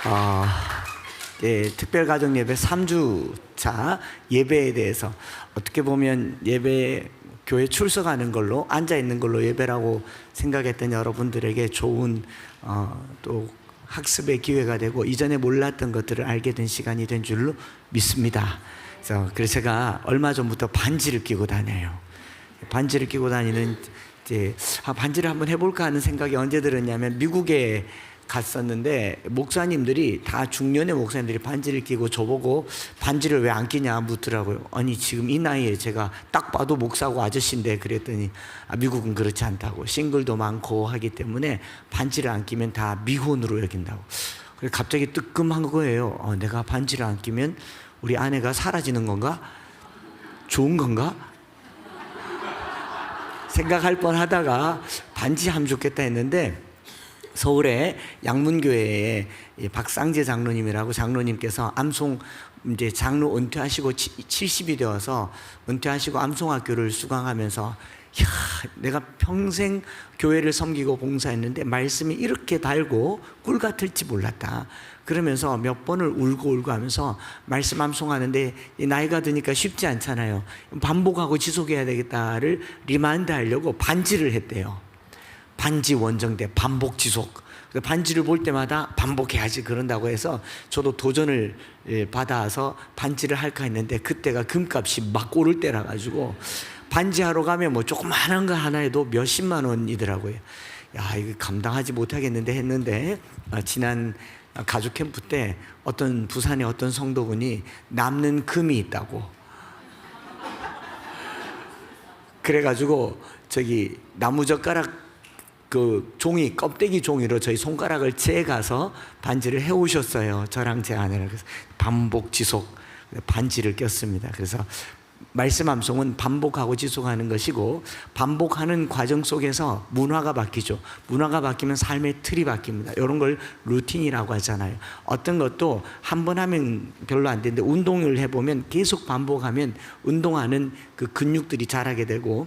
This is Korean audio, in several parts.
어, 특별가정 예배 3주차 예배에 대해서 어떻게 보면 예배 교회 출석하는 걸로 앉아 있는 걸로 예배라고 생각했던 여러분들에게 좋은 또 학습의 기회가 되고 이전에 몰랐던 것들을 알게 된 시간이 된 줄로 믿습니다. 그래서 제가 얼마 전부터 반지를 끼고 다녀요. 반지를 끼고 다니는 반지를 한번 해볼까 하는 생각이 언제 들었냐면 미국에 갔었는데 목사님들이 다 중년의 목사님들이 반지를 끼고 저보고 반지를 왜 안 끼냐 묻더라고요. 아니 지금 이 나이에 제가 딱 봐도 목사고 아저씨인데 그랬더니 미국은 그렇지 않다고, 싱글도 많고 하기 때문에 반지를 안 끼면 다 미혼으로 여긴다고. 그래서 갑자기 뜨끔한 거예요. 내가 반지를 안 끼면 우리 아내가 사라지는 건가? 좋은 건가? 생각할 뻔하다가 반지 하면 좋겠다 했는데 서울의 양문교회에 박상재 장로님이라고 장로님께서 암송 이제 장로 은퇴하시고 70이 되어서 은퇴하시고 암송학교를 수강하면서 내가 평생 교회를 섬기고 봉사했는데 말씀이 이렇게 달고 꿀 같을지 몰랐다. 그러면서 몇 번을 울고 하면서 말씀 암송하는데 나이가 드니까 쉽지 않잖아요. 반복하고 지속해야 되겠다를 리마인드 하려고 반지를 했대요. 반지 원정대 반복 지속. 반지를 볼 때마다 반복해야지 그런다고 해서 저도 도전을 받아서 반지를 할까 했는데 그때가 금값이 막 오를 때라 가지고 반지하러 가면 뭐 조그마한 거 하나에도 몇십만 원이더라고요. 이거 감당하지 못하겠는데 했는데 지난 가족 캠프 때 어떤 부산의 어떤 성도분이 남는 금이 있다고 그래가지고 저기 나무젓가락 그 종이 껍데기 종이로 저희 손가락을 재가서 반지를 해오셨어요. 저랑 제 아내랑. 그래서 반복 지속 반지를 꼈습니다. 그래서 말씀 암송은 반복하고 지속하는 것이고 반복하는 과정 속에서 문화가 바뀌죠. 문화가 바뀌면 삶의 틀이 바뀝니다. 이런 걸 루틴이라고 하잖아요. 어떤 것도 한 번 하면 별로 안 되는데 운동을 해보면 계속 반복하면 운동하는 그 근육들이 자라게 되고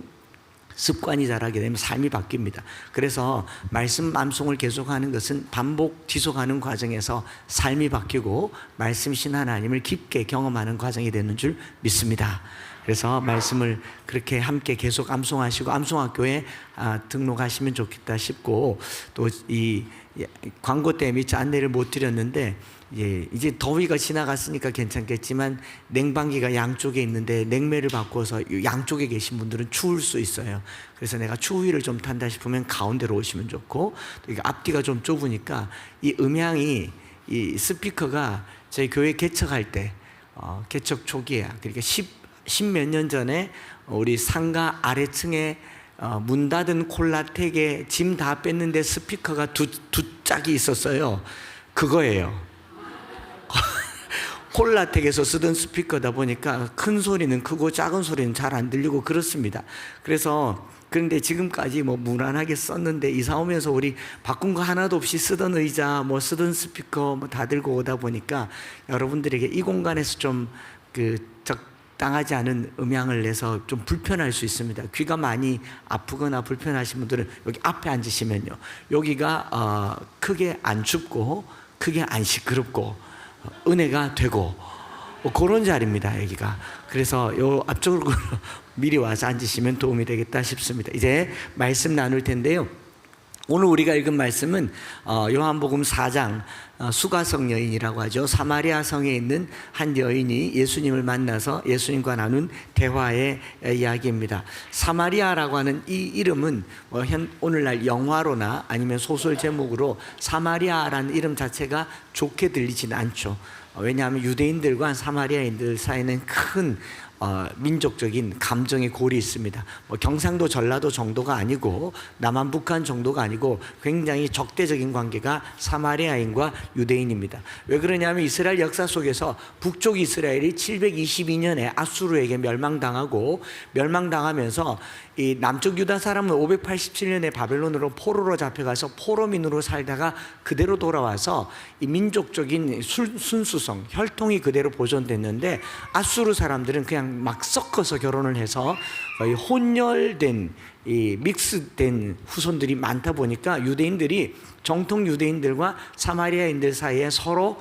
습관이 자라게 되면 삶이 바뀝니다. 그래서 말씀 암송을 계속하는 것은 반복 지속하는 과정에서 삶이 바뀌고 말씀이신 하나님을 깊게 경험하는 과정이 되는 줄 믿습니다. 그래서 말씀을 그렇게 함께 계속 암송하시고 암송학교에 등록하시면 좋겠다 싶고, 또 이 광고 때문에 안내를 못 드렸는데 이제 더위가 지나갔으니까 괜찮겠지만 냉방기가 양쪽에 있는데 냉매를 바꿔서 양쪽에 계신 분들은 추울 수 있어요. 그래서 내가 추위를 좀 탄다 싶으면 가운데로 오시면 좋고, 또 이게 앞뒤가 좀 좁으니까 이 음향이 이 스피커가 저희 교회 개척할 때 개척 초기야. 그러니까 10몇 년 전에 우리 상가 아래층에 문 닫은 콜라텍에 짐 다 뺐는데 스피커가 두 짝이 있었어요. 그거예요. 콜라텍에서 쓰던 스피커다 보니까 큰 소리는 크고 작은 소리는 잘 안 들리고 그렇습니다. 그런데 지금까지 뭐 무난하게 썼는데 이사 오면서 우리 바꾼 거 하나도 없이 쓰던 의자, 뭐 쓰던 스피커 뭐 다 들고 오다 보니까 여러분들에게 이 공간에서 좀 적당하지 않은 음향을 내서 좀 불편할 수 있습니다. 귀가 많이 아프거나 불편하신 분들은 여기 앞에 앉으시면요, 여기가 크게 안 춥고 크게 안 시끄럽고 은혜가 되고 그런 자리입니다, 여기가. 그래서 요 앞쪽으로 미리 와서 앉으시면 도움이 되겠다 싶습니다. 이제 말씀 나눌 텐데요. 오늘 우리가 읽은 말씀은 요한복음 4장 수가성 여인이라고 하죠. 사마리아 성에 있는 한 여인이 예수님을 만나서 예수님과 나눈 대화의 이야기입니다. 사마리아라고 하는 이 이름은 오늘날 영화로나 아니면 소설 제목으로 사마리아라는 이름 자체가 좋게 들리지는 않죠. 왜냐하면 유대인들과 사마리아인들 사이에는 큰 민족적인 감정의 골이 있습니다. 경상도 전라도 정도가 아니고 남한북한 정도가 아니고 굉장히 적대적인 관계가 사마리아인과 유대인입니다. 왜 그러냐면 이스라엘 역사 속에서 북쪽 이스라엘이 722년에 아수르에게 멸망당하면서 이 남쪽 유다 사람은 587년에 바벨론으로 포로로 잡혀가서 포로민으로 살다가 그대로 돌아와서 이 민족적인 순수성, 혈통이 그대로 보존됐는데 아수르 사람들은 그냥 그냥 막 섞어서 결혼을 해서 혼혈된 이 믹스된 후손들이 많다 보니까 유대인들이 정통 유대인들과 사마리아인들 사이에 서로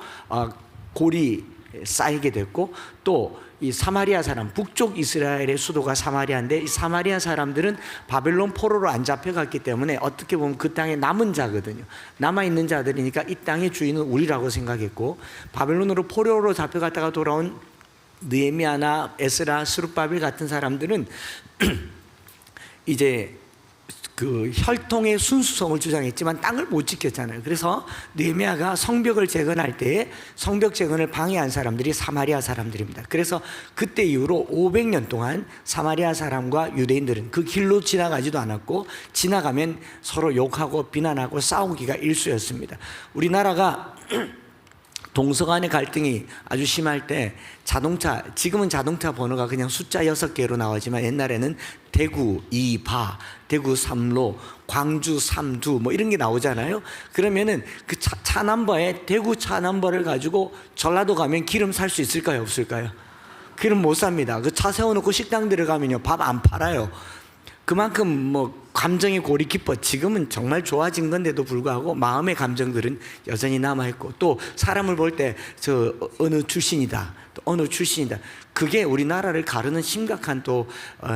골이 쌓이게 됐고, 또 이 사마리아 사람, 북쪽 이스라엘의 수도가 사마리아인데 이 사마리아 사람들은 바벨론 포로로 안 잡혀갔기 때문에 어떻게 보면 그 땅에 남은 자거든요. 남아있는 자들이니까 이 땅의 주인은 우리라고 생각했고, 바벨론으로 포로로 잡혀갔다가 돌아온 느헤미야나 에스라, 스룹바벨 같은 사람들은 이제 그 혈통의 순수성을 주장했지만 땅을 못 지켰잖아요. 그래서 느헤미야가 성벽을 재건할 때 성벽 재건을 방해한 사람들이 사마리아 사람들입니다. 그래서 그때 이후로 500년 동안 사마리아 사람과 유대인들은 그 길로 지나가지도 않았고, 지나가면 서로 욕하고 비난하고 싸우기가 일쑤였습니다. 우리나라가 동서간의 갈등이 아주 심할 때 자동차, 지금은 자동차 번호가 그냥 숫자 6개로 나오지만 옛날에는 대구 2바, 대구 3로, 광주 3두 뭐 이런 게 나오잖아요. 그러면은 그 차 넘버에 대구 차 넘버를 가지고 전라도 가면 기름 살 수 있을까요, 없을까요? 기름 못 삽니다. 그 차 세워놓고 식당 들어가면요 밥 안 팔아요. 그만큼 뭐 감정의 골이 깊어. 지금은 정말 좋아진 건데도 불구하고 마음의 감정들은 여전히 남아있고, 또 사람을 볼 때 저 어느 출신이다, 또 어느 출신이다, 그게 우리나라를 가르는 심각한 또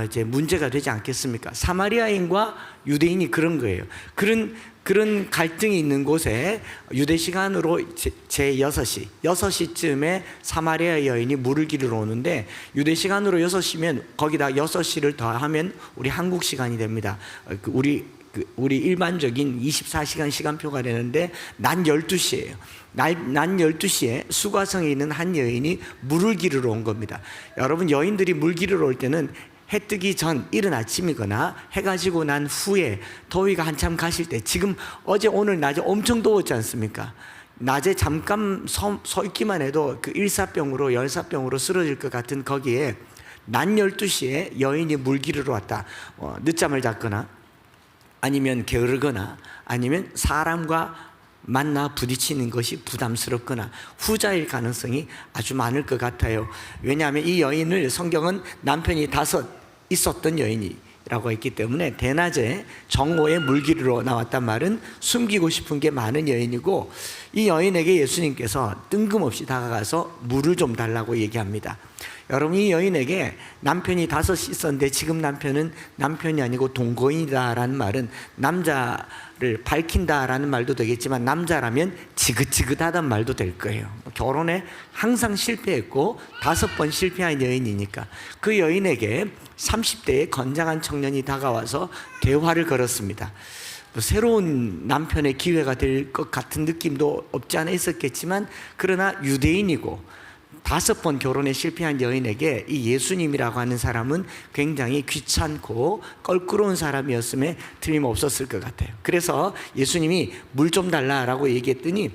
이제 문제가 되지 않겠습니까? 사마리아인과 유대인이 그런 거예요. 그런 갈등이 있는 곳에 유대 시간으로 제 6시쯤에 사마리아 여인이 물을 기르러 오는데, 유대 시간으로 6시면 거기다 6시를 더하면 우리 한국 시간이 됩니다. 우리 일반적인 24시간 시간표가 되는데 낮 12시예요. 낮 12시에 수과성에 있는 한 여인이 물을 기르러 온 겁니다. 여러분, 여인들이 물 기르러 올 때는 해 뜨기 전 이른 아침이거나 해가 지고 난 후에 더위가 한참 가실 때, 지금 어제 오늘 낮에 엄청 더웠지 않습니까? 낮에 잠깐 서 있기만 해도 그 일사병으로 열사병으로 쓰러질 것 같은 거기에 낮 12시에 여인이 물 기르러 왔다. 늦잠을 잤거나 아니면 게으르거나 아니면 사람과 만나 부딪히는 것이 부담스럽거나 후자일 가능성이 아주 많을 것 같아요. 왜냐하면 이 여인을 성경은 남편이 5 있었던 여인이라고 했기 때문에 대낮에 정오에 물 기르러 나왔단 말은 숨기고 싶은 게 많은 여인이고, 이 여인에게 예수님께서 뜬금없이 다가가서 물을 좀 달라고 얘기합니다. 여러분, 이 여인에게 남편이 5 있었는데 지금 남편은 남편이 아니고 동거인이다라는 말은 남자를 밝힌다라는 말도 되겠지만 남자라면 지긋지긋하단 말도 될 거예요. 결혼에 항상 실패했고 5번 실패한 여인이니까 그 여인에게 30대의 건장한 청년이 다가와서 대화를 걸었습니다. 새로운 남편의 기회가 될 것 같은 느낌도 없지 않아 있었겠지만, 그러나 유대인이고 5번 결혼에 실패한 여인에게 이 예수님이라고 하는 사람은 굉장히 귀찮고 껄끄러운 사람이었음에 틀림없었을 것 같아요. 그래서 예수님이 물 좀 달라라고 얘기했더니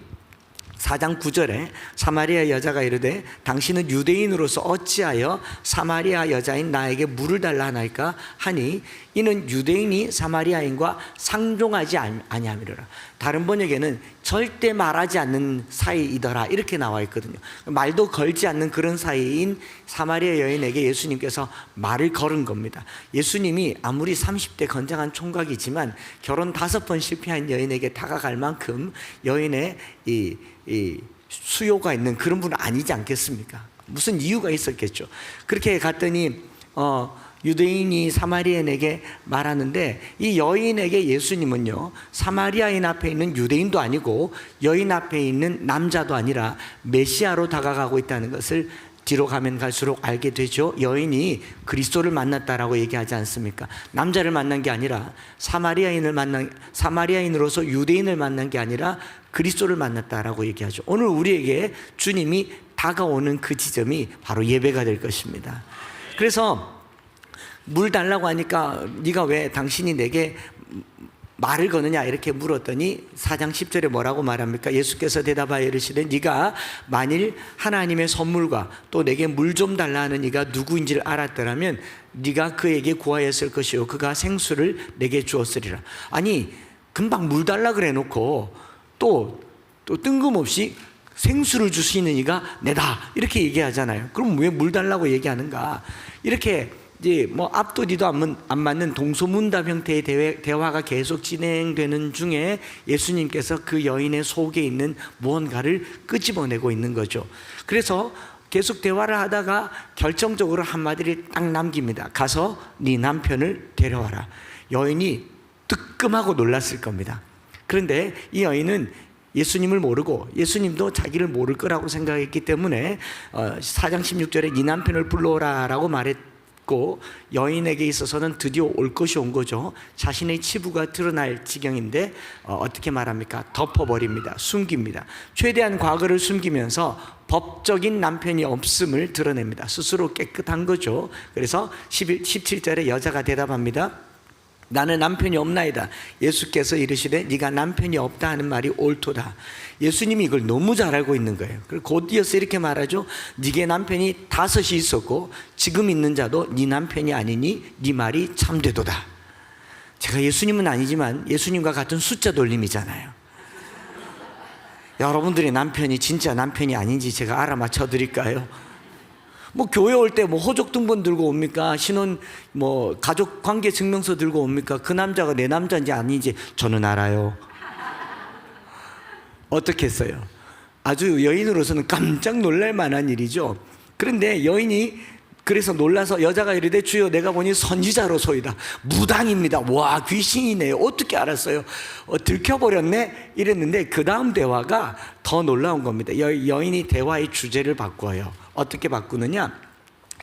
4장 9절에 사마리아 여자가 이르되 당신은 유대인으로서 어찌하여 사마리아 여자인 나에게 물을 달라 하나이까 하니 이는 유대인이 사마리아인과 상종하지 아니함이로라. 다른 번역에는 절대 말하지 않는 사이이더라 이렇게 나와 있거든요. 말도 걸지 않는 그런 사이인 사마리아 여인에게 예수님께서 말을 걸은 겁니다. 예수님이 아무리 30대 건장한 총각이지만 결혼 5번 실패한 여인에게 다가갈 만큼 여인의 이 수요가 있는 그런 분은 아니지 않겠습니까? 무슨 이유가 있었겠죠. 그렇게 갔더니 유대인이 사마리아인에게 말하는데, 이 여인에게 예수님은요 사마리아인 앞에 있는 유대인도 아니고 여인 앞에 있는 남자도 아니라 메시아로 다가가고 있다는 것을 뒤로 가면 갈수록 알게 되죠. 여인이 그리스도를 만났다라고 얘기하지 않습니까? 남자를 만난 게 아니라 사마리아인으로서 유대인을 만난 게 아니라 그리스도를 만났다라고 얘기하죠. 오늘 우리에게 주님이 다가오는 그 지점이 바로 예배가 될 것입니다. 그래서 물 달라고 하니까 네가 왜 당신이 내게 말을 거느냐 이렇게 물었더니 4장 10절에 뭐라고 말합니까? 예수께서 대답하여 이르시되 네가 만일 하나님의 선물과 또 내게 물 좀 달라 하는 이가 누구인지를 알았더라면 네가 그에게 구하였을 것이요 그가 생수를 내게 주었으리라. 아니 금방 물 달라 그래 놓고 또 뜬금없이 생수를 주시는 이가 내다 이렇게 얘기하잖아요. 그럼 왜 물 달라고 얘기하는가? 이렇게 이제 뭐 앞도 뒤도 안 맞는 동소문답 형태의 대화가 계속 진행되는 중에 예수님께서 그 여인의 속에 있는 무언가를 끄집어내고 있는 거죠. 그래서 계속 대화를 하다가 결정적으로 한마디를 딱 남깁니다. 가서 네 남편을 데려와라. 여인이 뜨끔하고 놀랐을 겁니다. 그런데 이 여인은 예수님을 모르고 예수님도 자기를 모를 거라고 생각했기 때문에 4장 16절에 네 남편을 불러오라 라고 말했고, 여인에게 있어서는 드디어 올 것이 온 거죠. 자신의 치부가 드러날 지경인데 어떻게 말합니까? 덮어버립니다. 숨깁니다. 최대한 과거를 숨기면서 법적인 남편이 없음을 드러냅니다. 스스로 깨끗한 거죠. 그래서 17절에 여자가 대답합니다. 나는 남편이 없나이다. 예수께서 이르시되 네가 남편이 없다 하는 말이 옳도다. 예수님이 이걸 너무 잘 알고 있는 거예요. 그리고 곧 이어서 이렇게 말하죠. 네게 남편이 5이 있었고 지금 있는 자도 네 남편이 아니니 네 말이 참되도다. 제가 예수님은 아니지만 예수님과 같은 숫자 돌림이잖아요. 여러분들의 남편이 진짜 남편이 아닌지 제가 알아맞혀 드릴까요? 뭐 교회 올 때 뭐 호적 등본 들고 옵니까? 신혼 뭐 가족 관계 증명서 들고 옵니까? 그 남자가 내 남자인지 아닌지 저는 알아요. 어떻게 했어요? 아주 여인으로서는 깜짝 놀랄 만한 일이죠. 그런데 여인이 그래서 놀라서 여자가 이르되 주여 내가 보니 선지자로소이다. 무당입니다. 와, 귀신이네요. 어떻게 알았어요? 들켜버렸네? 이랬는데 그 다음 대화가 더 놀라운 겁니다. 여인이 대화의 주제를 바꿔요. 어떻게 바꾸느냐?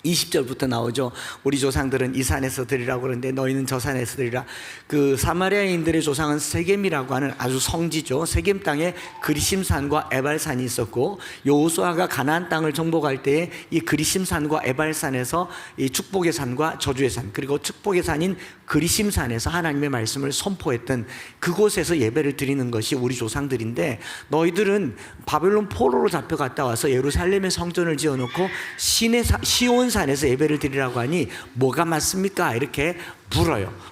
20절부터 나오죠. 우리 조상들은 이 산에서 드리라고 그러는데 너희는 저 산에서 드리라. 그 사마리아인들의 조상은 세겜이라고 하는 아주 성지죠. 세겜 땅에 그리심산과 에발산이 있었고, 여호수아가 가나안 땅을 정복할 때에 이 그리심산과 에발산에서 이 축복의 산과 저주의 산, 그리고 축복의 산인 그리심산에서 하나님의 말씀을 선포했던 그곳에서 예배를 드리는 것이 우리 조상들인데, 너희들은 바벨론 포로로 잡혀갔다 와서 예루살렘에 성전을 지어놓고 시온산에서 예배를 드리라고 하니 뭐가 맞습니까? 이렇게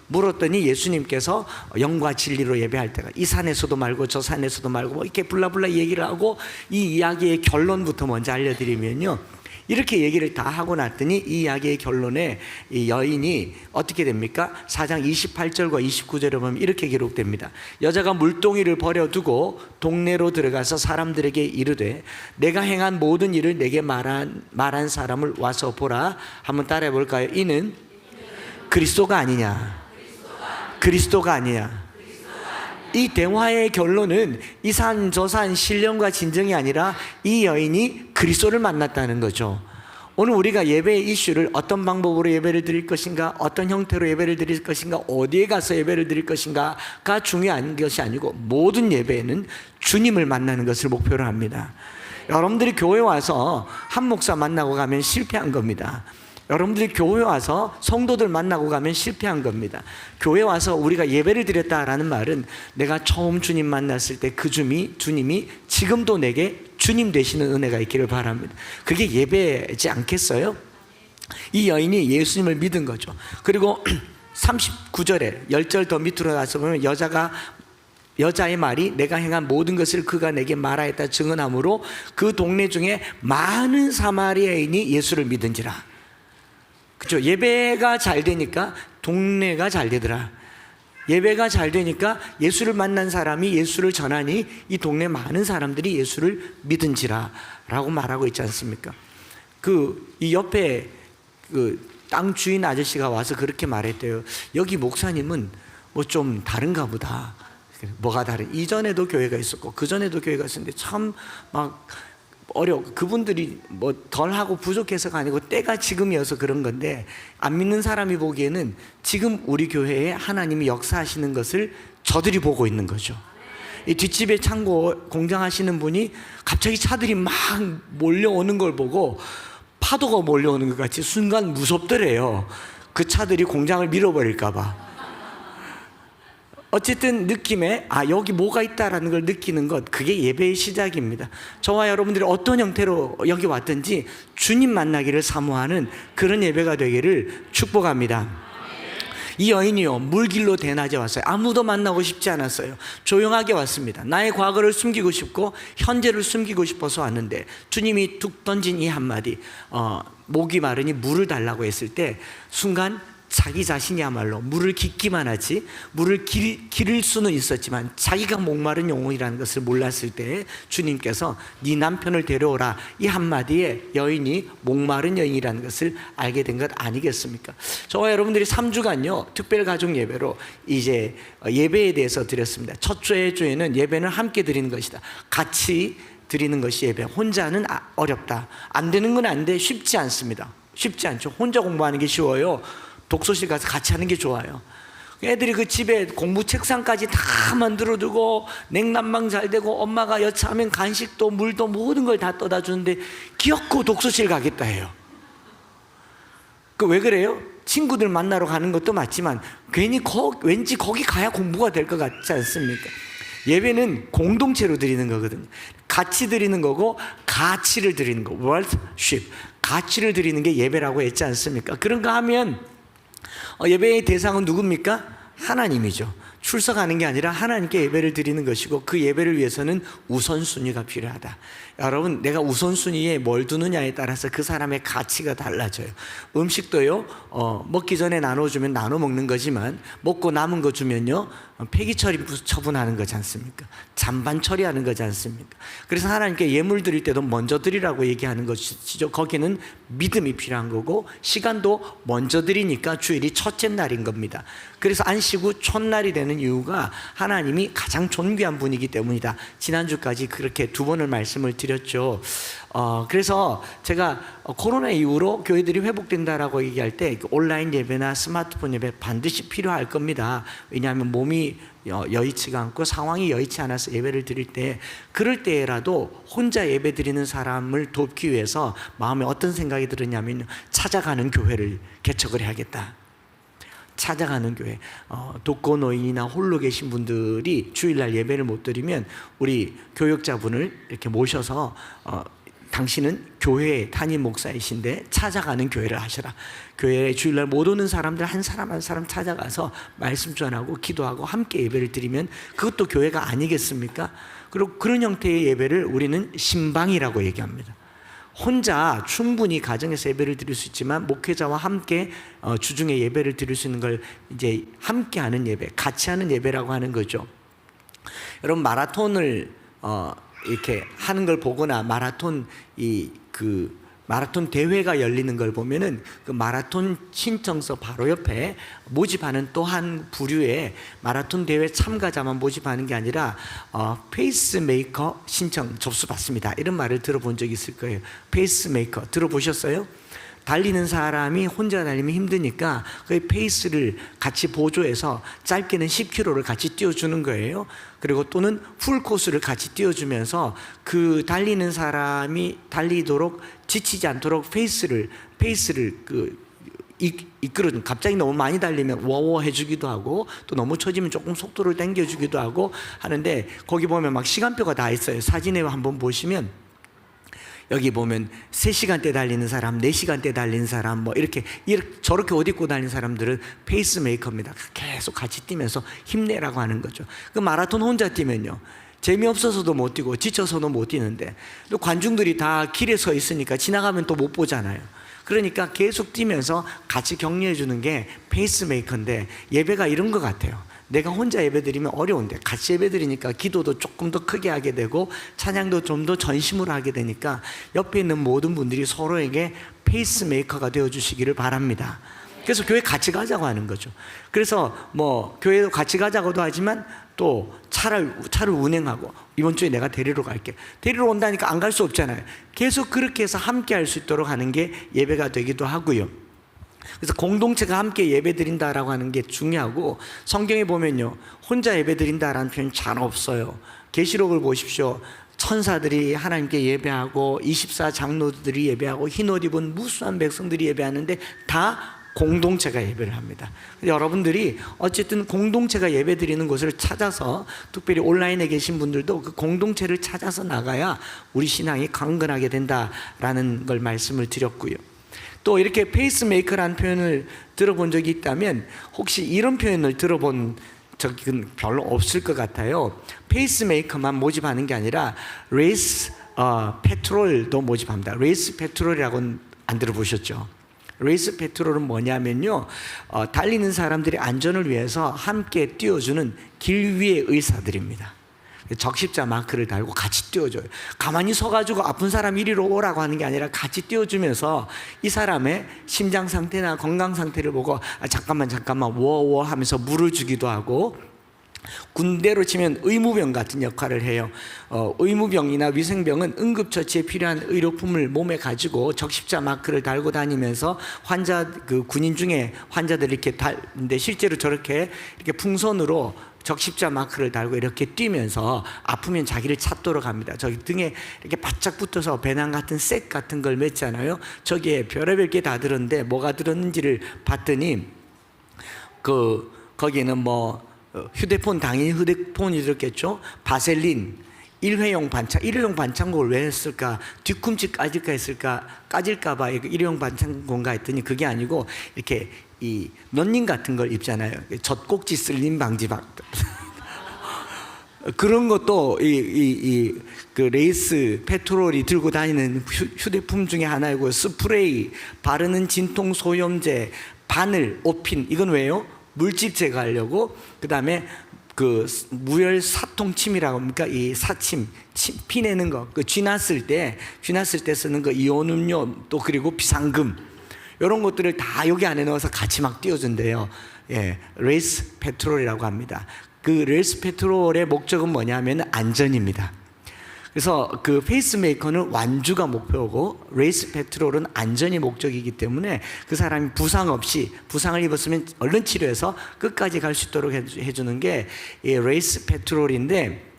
물었더니 예수님께서 영과 진리로 예배할 때가 이 산에서도 말고 저 산에서도 말고 뭐 이렇게 블라블라 얘기를 하고, 이 이야기의 결론부터 먼저 알려드리면요, 이렇게 얘기를 다 하고 났더니 이 이야기의 결론에 이 여인이 어떻게 됩니까? 4장 28절과 29절에 보면 이렇게 기록됩니다. 여자가 물동이를 버려두고 동네로 들어가서 사람들에게 이르되 내가 행한 모든 일을 내게 말한 사람을 와서 보라. 한번 따라해 볼까요? 이는 그리스도가 아니냐? 그리스도가 아니냐? 이 대화의 결론은 이 산 저 산 신령과 진정이 아니라 이 여인이 그리스도를 만났다는 거죠. 오늘 우리가 예배의 이슈를 어떤 방법으로 예배를 드릴 것인가, 어떤 형태로 예배를 드릴 것인가, 어디에 가서 예배를 드릴 것인가가 중요한 것이 아니고, 모든 예배는 주님을 만나는 것을 목표로 합니다. 여러분들이 교회 와서 한 목사 만나고 가면 실패한 겁니다. 여러분들이 교회 와서 성도들 만나고 가면 실패한 겁니다. 교회 와서 우리가 예배를 드렸다라는 말은 내가 처음 주님 만났을 때 그 주님이 지금도 내게 주님 되시는 은혜가 있기를 바랍니다. 그게 예배지 않겠어요? 이 여인이 예수님을 믿은 거죠. 그리고 39절에 10절 더 밑으로 가서 보면 여자의 말이 내가 행한 모든 것을 그가 내게 말하였다 증언하므로 그 동네 중에 많은 사마리아인이 예수를 믿은지라. 그렇죠? 예배가 잘 되니까 동네가 잘 되더라. 예배가 잘 되니까 예수를 만난 사람이 예수를 전하니 이 동네 많은 사람들이 예수를 믿은지라 라고 말하고 있지 않습니까? 이 옆에 땅 주인 아저씨가 와서 그렇게 말했대요. 여기 목사님은 뭐 좀 다른가 보다. 뭐가 다른? 이전에도 교회가 있었고 그전에도 교회가 있었는데 참 막 그분들이 뭐 덜하고 부족해서가 아니고 때가 지금이어서 그런 건데, 안 믿는 사람이 보기에는 지금 우리 교회에 하나님이 역사하시는 것을 저들이 보고 있는 거죠. 이 뒷집에 창고 공장하시는 분이 갑자기 차들이 막 몰려오는 걸 보고 파도가 몰려오는 것 같이 순간 무섭더래요. 그 차들이 공장을 밀어버릴까 봐. 어쨌든 느낌에 여기 뭐가 있다라는 걸 느끼는 것, 그게 예배의 시작입니다. 저와 여러분들이 어떤 형태로 여기 왔든지 주님 만나기를 사모하는 그런 예배가 되기를 축복합니다. 이 여인이요, 물길로 대낮에 왔어요. 아무도 만나고 싶지 않았어요. 조용하게 왔습니다. 나의 과거를 숨기고 싶고 현재를 숨기고 싶어서 왔는데, 주님이 툭 던진 이 한마디, 목이 마르니 물을 달라고 했을 때 순간 자기 자신이야말로 물을 깃기만 하지 물을 기를 수는 있었지만 자기가 목마른 영혼이라는 것을 몰랐을 때 주님께서 네 남편을 데려오라, 이 한마디에 여인이 목마른 여인이라는 것을 알게 된 것 아니겠습니까? 저와 여러분들이 3주간요 특별가족 예배로 이제 예배에 대해서 드렸습니다. 첫 주에는 예배는 함께 드리는 것이다. 같이 드리는 것이 예배. 혼자는 어렵다. 안 되는 건 안 돼. 쉽지 않습니다. 쉽지 않죠. 혼자 공부하는 게 쉬워요. 독서실 가서 같이 하는 게 좋아요. 애들이 그 집에 공부 책상까지 다 만들어두고 냉난방 잘 되고 엄마가 여차하면 간식도 물도 모든 걸 다 떠다 주는데 귀엽고 독서실 가겠다 해요. 그 왜 그래요? 친구들 만나러 가는 것도 맞지만 괜히 왠지 거기 가야 공부가 될 것 같지 않습니까? 예배는 공동체로 드리는 거거든요. 같이 드리는 거고 가치를 드리는 거, worship, 가치를 드리는 게 예배라고 했지 않습니까? 그런가 하면 예배의 대상은 누굽니까? 하나님이죠. 출석하는 게 아니라 하나님께 예배를 드리는 것이고, 그 예배를 위해서는 우선순위가 필요하다. 여러분, 내가 우선순위에 뭘 두느냐에 따라서 그 사람의 가치가 달라져요. 음식도요, 먹기 전에 나눠주면 나눠 먹는 거지만 먹고 남은 거 주면요 폐기 처분하는 거지 않습니까? 잔반 처리하는 거지 않습니까? 그래서 하나님께 예물 드릴 때도 먼저 드리라고 얘기하는 것이죠. 거기는 믿음이 필요한 거고 시간도 먼저 드리니까 주일이 첫째 날인 겁니다. 그래서 안식 후 첫날이 되는 이유가 하나님이 가장 존귀한 분이기 때문이다. 지난주까지 그렇게 2번을 말씀을 드렸죠. 그래서 제가 코로나 이후로 교회들이 회복된다라고 얘기할 때 온라인 예배나 스마트폰 예배 반드시 필요할 겁니다. 왜냐하면 몸이 여의치가 않고 상황이 여의치 않아서 예배를 드릴 때, 그럴 때라도 혼자 예배 드리는 사람을 돕기 위해서 마음에 어떤 생각이 들었냐면 찾아가는 교회를 개척을 해야겠다. 찾아가는 교회, 독거노인이나 홀로 계신 분들이 주일날 예배를 못 드리면 우리 교역자분을 이렇게 모셔서 당신은 교회 담임 목사이신데 찾아가는 교회를 하셔라. 교회에 주일날 못 오는 사람들 한 사람 한 사람 찾아가서 말씀 전하고 기도하고 함께 예배를 드리면 그것도 교회가 아니겠습니까? 그리고 그런 형태의 예배를 우리는 신방이라고 얘기합니다. 혼자 충분히 가정에서 예배를 드릴 수 있지만 목회자와 함께 주중에 예배를 드릴 수 있는 걸 이제 함께 하는 예배, 같이 하는 예배라고 하는 거죠. 여러분, 마라톤을 이렇게 하는 걸 보거나 마라톤 마라톤 대회가 열리는 걸 보면은 그 마라톤 신청서 바로 옆에 모집하는 또 한 부류의 마라톤 대회 참가자만 모집하는 게 아니라 페이스메이커 신청 접수 받습니다. 이런 말을 들어본 적 있을 거예요. 페이스메이커 들어보셨어요? 달리는 사람이 혼자 달리면 힘드니까 그 페이스를 같이 보조해서 짧게는 10km를 같이 뛰어주는 거예요. 그리고 또는 풀코스를 같이 뛰어주면서 그 달리는 사람이 달리도록 지치지 않도록 페이스를 이끌어준, 갑자기 너무 많이 달리면 워워 해주기도 하고 또 너무 처지면 조금 속도를 당겨주기도 하고 하는데, 거기 보면 막 시간표가 다 있어요. 사진에 한번 보시면 여기 보면 3시간대 달리는 사람, 4시간대 달리는 사람, 뭐 이렇게 저렇게 옷 입고 달리는 사람들은 페이스메이커입니다. 계속 같이 뛰면서 힘내라고 하는 거죠. 그 마라톤 혼자 뛰면요, 재미없어서도 못 뛰고 지쳐서도 못 뛰는데 또 관중들이 다 길에 서 있으니까 지나가면 또 못 보잖아요. 그러니까 계속 뛰면서 같이 격려해 주는 게 페이스메이커인데, 예배가 이런 것 같아요. 내가 혼자 예배드리면 어려운데 같이 예배드리니까 기도도 조금 더 크게 하게 되고 찬양도 좀 더 전심으로 하게 되니까 옆에 있는 모든 분들이 서로에게 페이스메이커가 되어주시기를 바랍니다. 그래서 교회 같이 가자고 하는 거죠. 그래서 뭐 교회도 같이 가자고도 하지만 또 차를 운행하고 이번 주에 내가 데리러 갈게, 데리러 온다니까 안 갈 수 없잖아요. 계속 그렇게 해서 함께 할 수 있도록 하는 게 예배가 되기도 하고요. 그래서 공동체가 함께 예배 드린다라고 하는 게 중요하고, 성경에 보면요 혼자 예배 드린다라는 표현이 잘 없어요. 계시록을 보십시오. 천사들이 하나님께 예배하고 24 장로들이 예배하고 흰옷 입은 무수한 백성들이 예배하는데 다 공동체가 예배를 합니다. 여러분들이 어쨌든 공동체가 예배 드리는 곳을 찾아서, 특별히 온라인에 계신 분들도 그 공동체를 찾아서 나가야 우리 신앙이 강건하게 된다라는 걸 말씀을 드렸고요. 또 이렇게 페이스메이커라는 표현을 들어본 적이 있다면 혹시 이런 표현을 들어본 적은 별로 없을 것 같아요. 페이스메이커만 모집하는 게 아니라 레이스 페트롤도 모집합니다. 레이스 페트롤이라고는 안 들어보셨죠? 레이스 페트롤은 뭐냐면요, 달리는 사람들의 안전을 위해서 함께 뛰어주는 길 위의 의사들입니다. 적십자 마크를 달고 같이 뛰어줘요. 가만히 서가지고 아픈 사람 이리로 오라고 하는 게 아니라 같이 뛰어주면서 이 사람의 심장 상태나 건강 상태를 보고 잠깐만 워워 하면서 물을 주기도 하고, 군대로 치면 의무병 같은 역할을 해요. 의무병이나 위생병은 응급처치에 필요한 의료품을 몸에 가지고 적십자 마크를 달고 다니면서 군인 중에 환자들 이렇게 달는데, 실제로 저렇게 이렇게 풍선으로 적십자 마크를 달고 이렇게 뛰면서 아프면 자기를 찾도록 합니다. 저기 등에 이렇게 바짝 붙어서 배낭 같은 색 같은 걸 맸잖아요. 저기에 별의별 게 다 들었는데 뭐가 들었는지를 봤더니 거기는 휴대폰, 당연히 휴대폰이 들었겠죠. 바셀린, 일회용 반창고를 왜 했을까? 뒤꿈치 까질까봐 일회용 반창고인가 했더니 그게 아니고 이렇게 이 런닝 같은 걸 입잖아요. 젖꼭지 쓸림 방지 그런 것도 그 레이스 페트롤이 들고 다니는 휴대품 중에 하나이고, 스프레이, 바르는 진통 소염제, 바늘, 오핀, 이건 왜요? 물집 제거하려고. 그 다음에 그 무열 사통침이라고 합니까? 이 사침, 피 내는 거, 쥐났을 때 쓰는 거, 이온 음료, 또 그리고 비상금, 이런 것들을 다 여기 안에 넣어서 같이 막 띄워준대요. 예, 레이스 페트롤이라고 합니다. 그 레이스 페트롤의 목적은 뭐냐면 안전입니다. 그래서 그 페이스메이커는 완주가 목표고 레이스 페트롤은 안전이 목적이기 때문에 그 사람이 부상을 입었으면 얼른 치료해서 끝까지 갈 수 있도록 해주는 게 이 레이스 페트롤인데,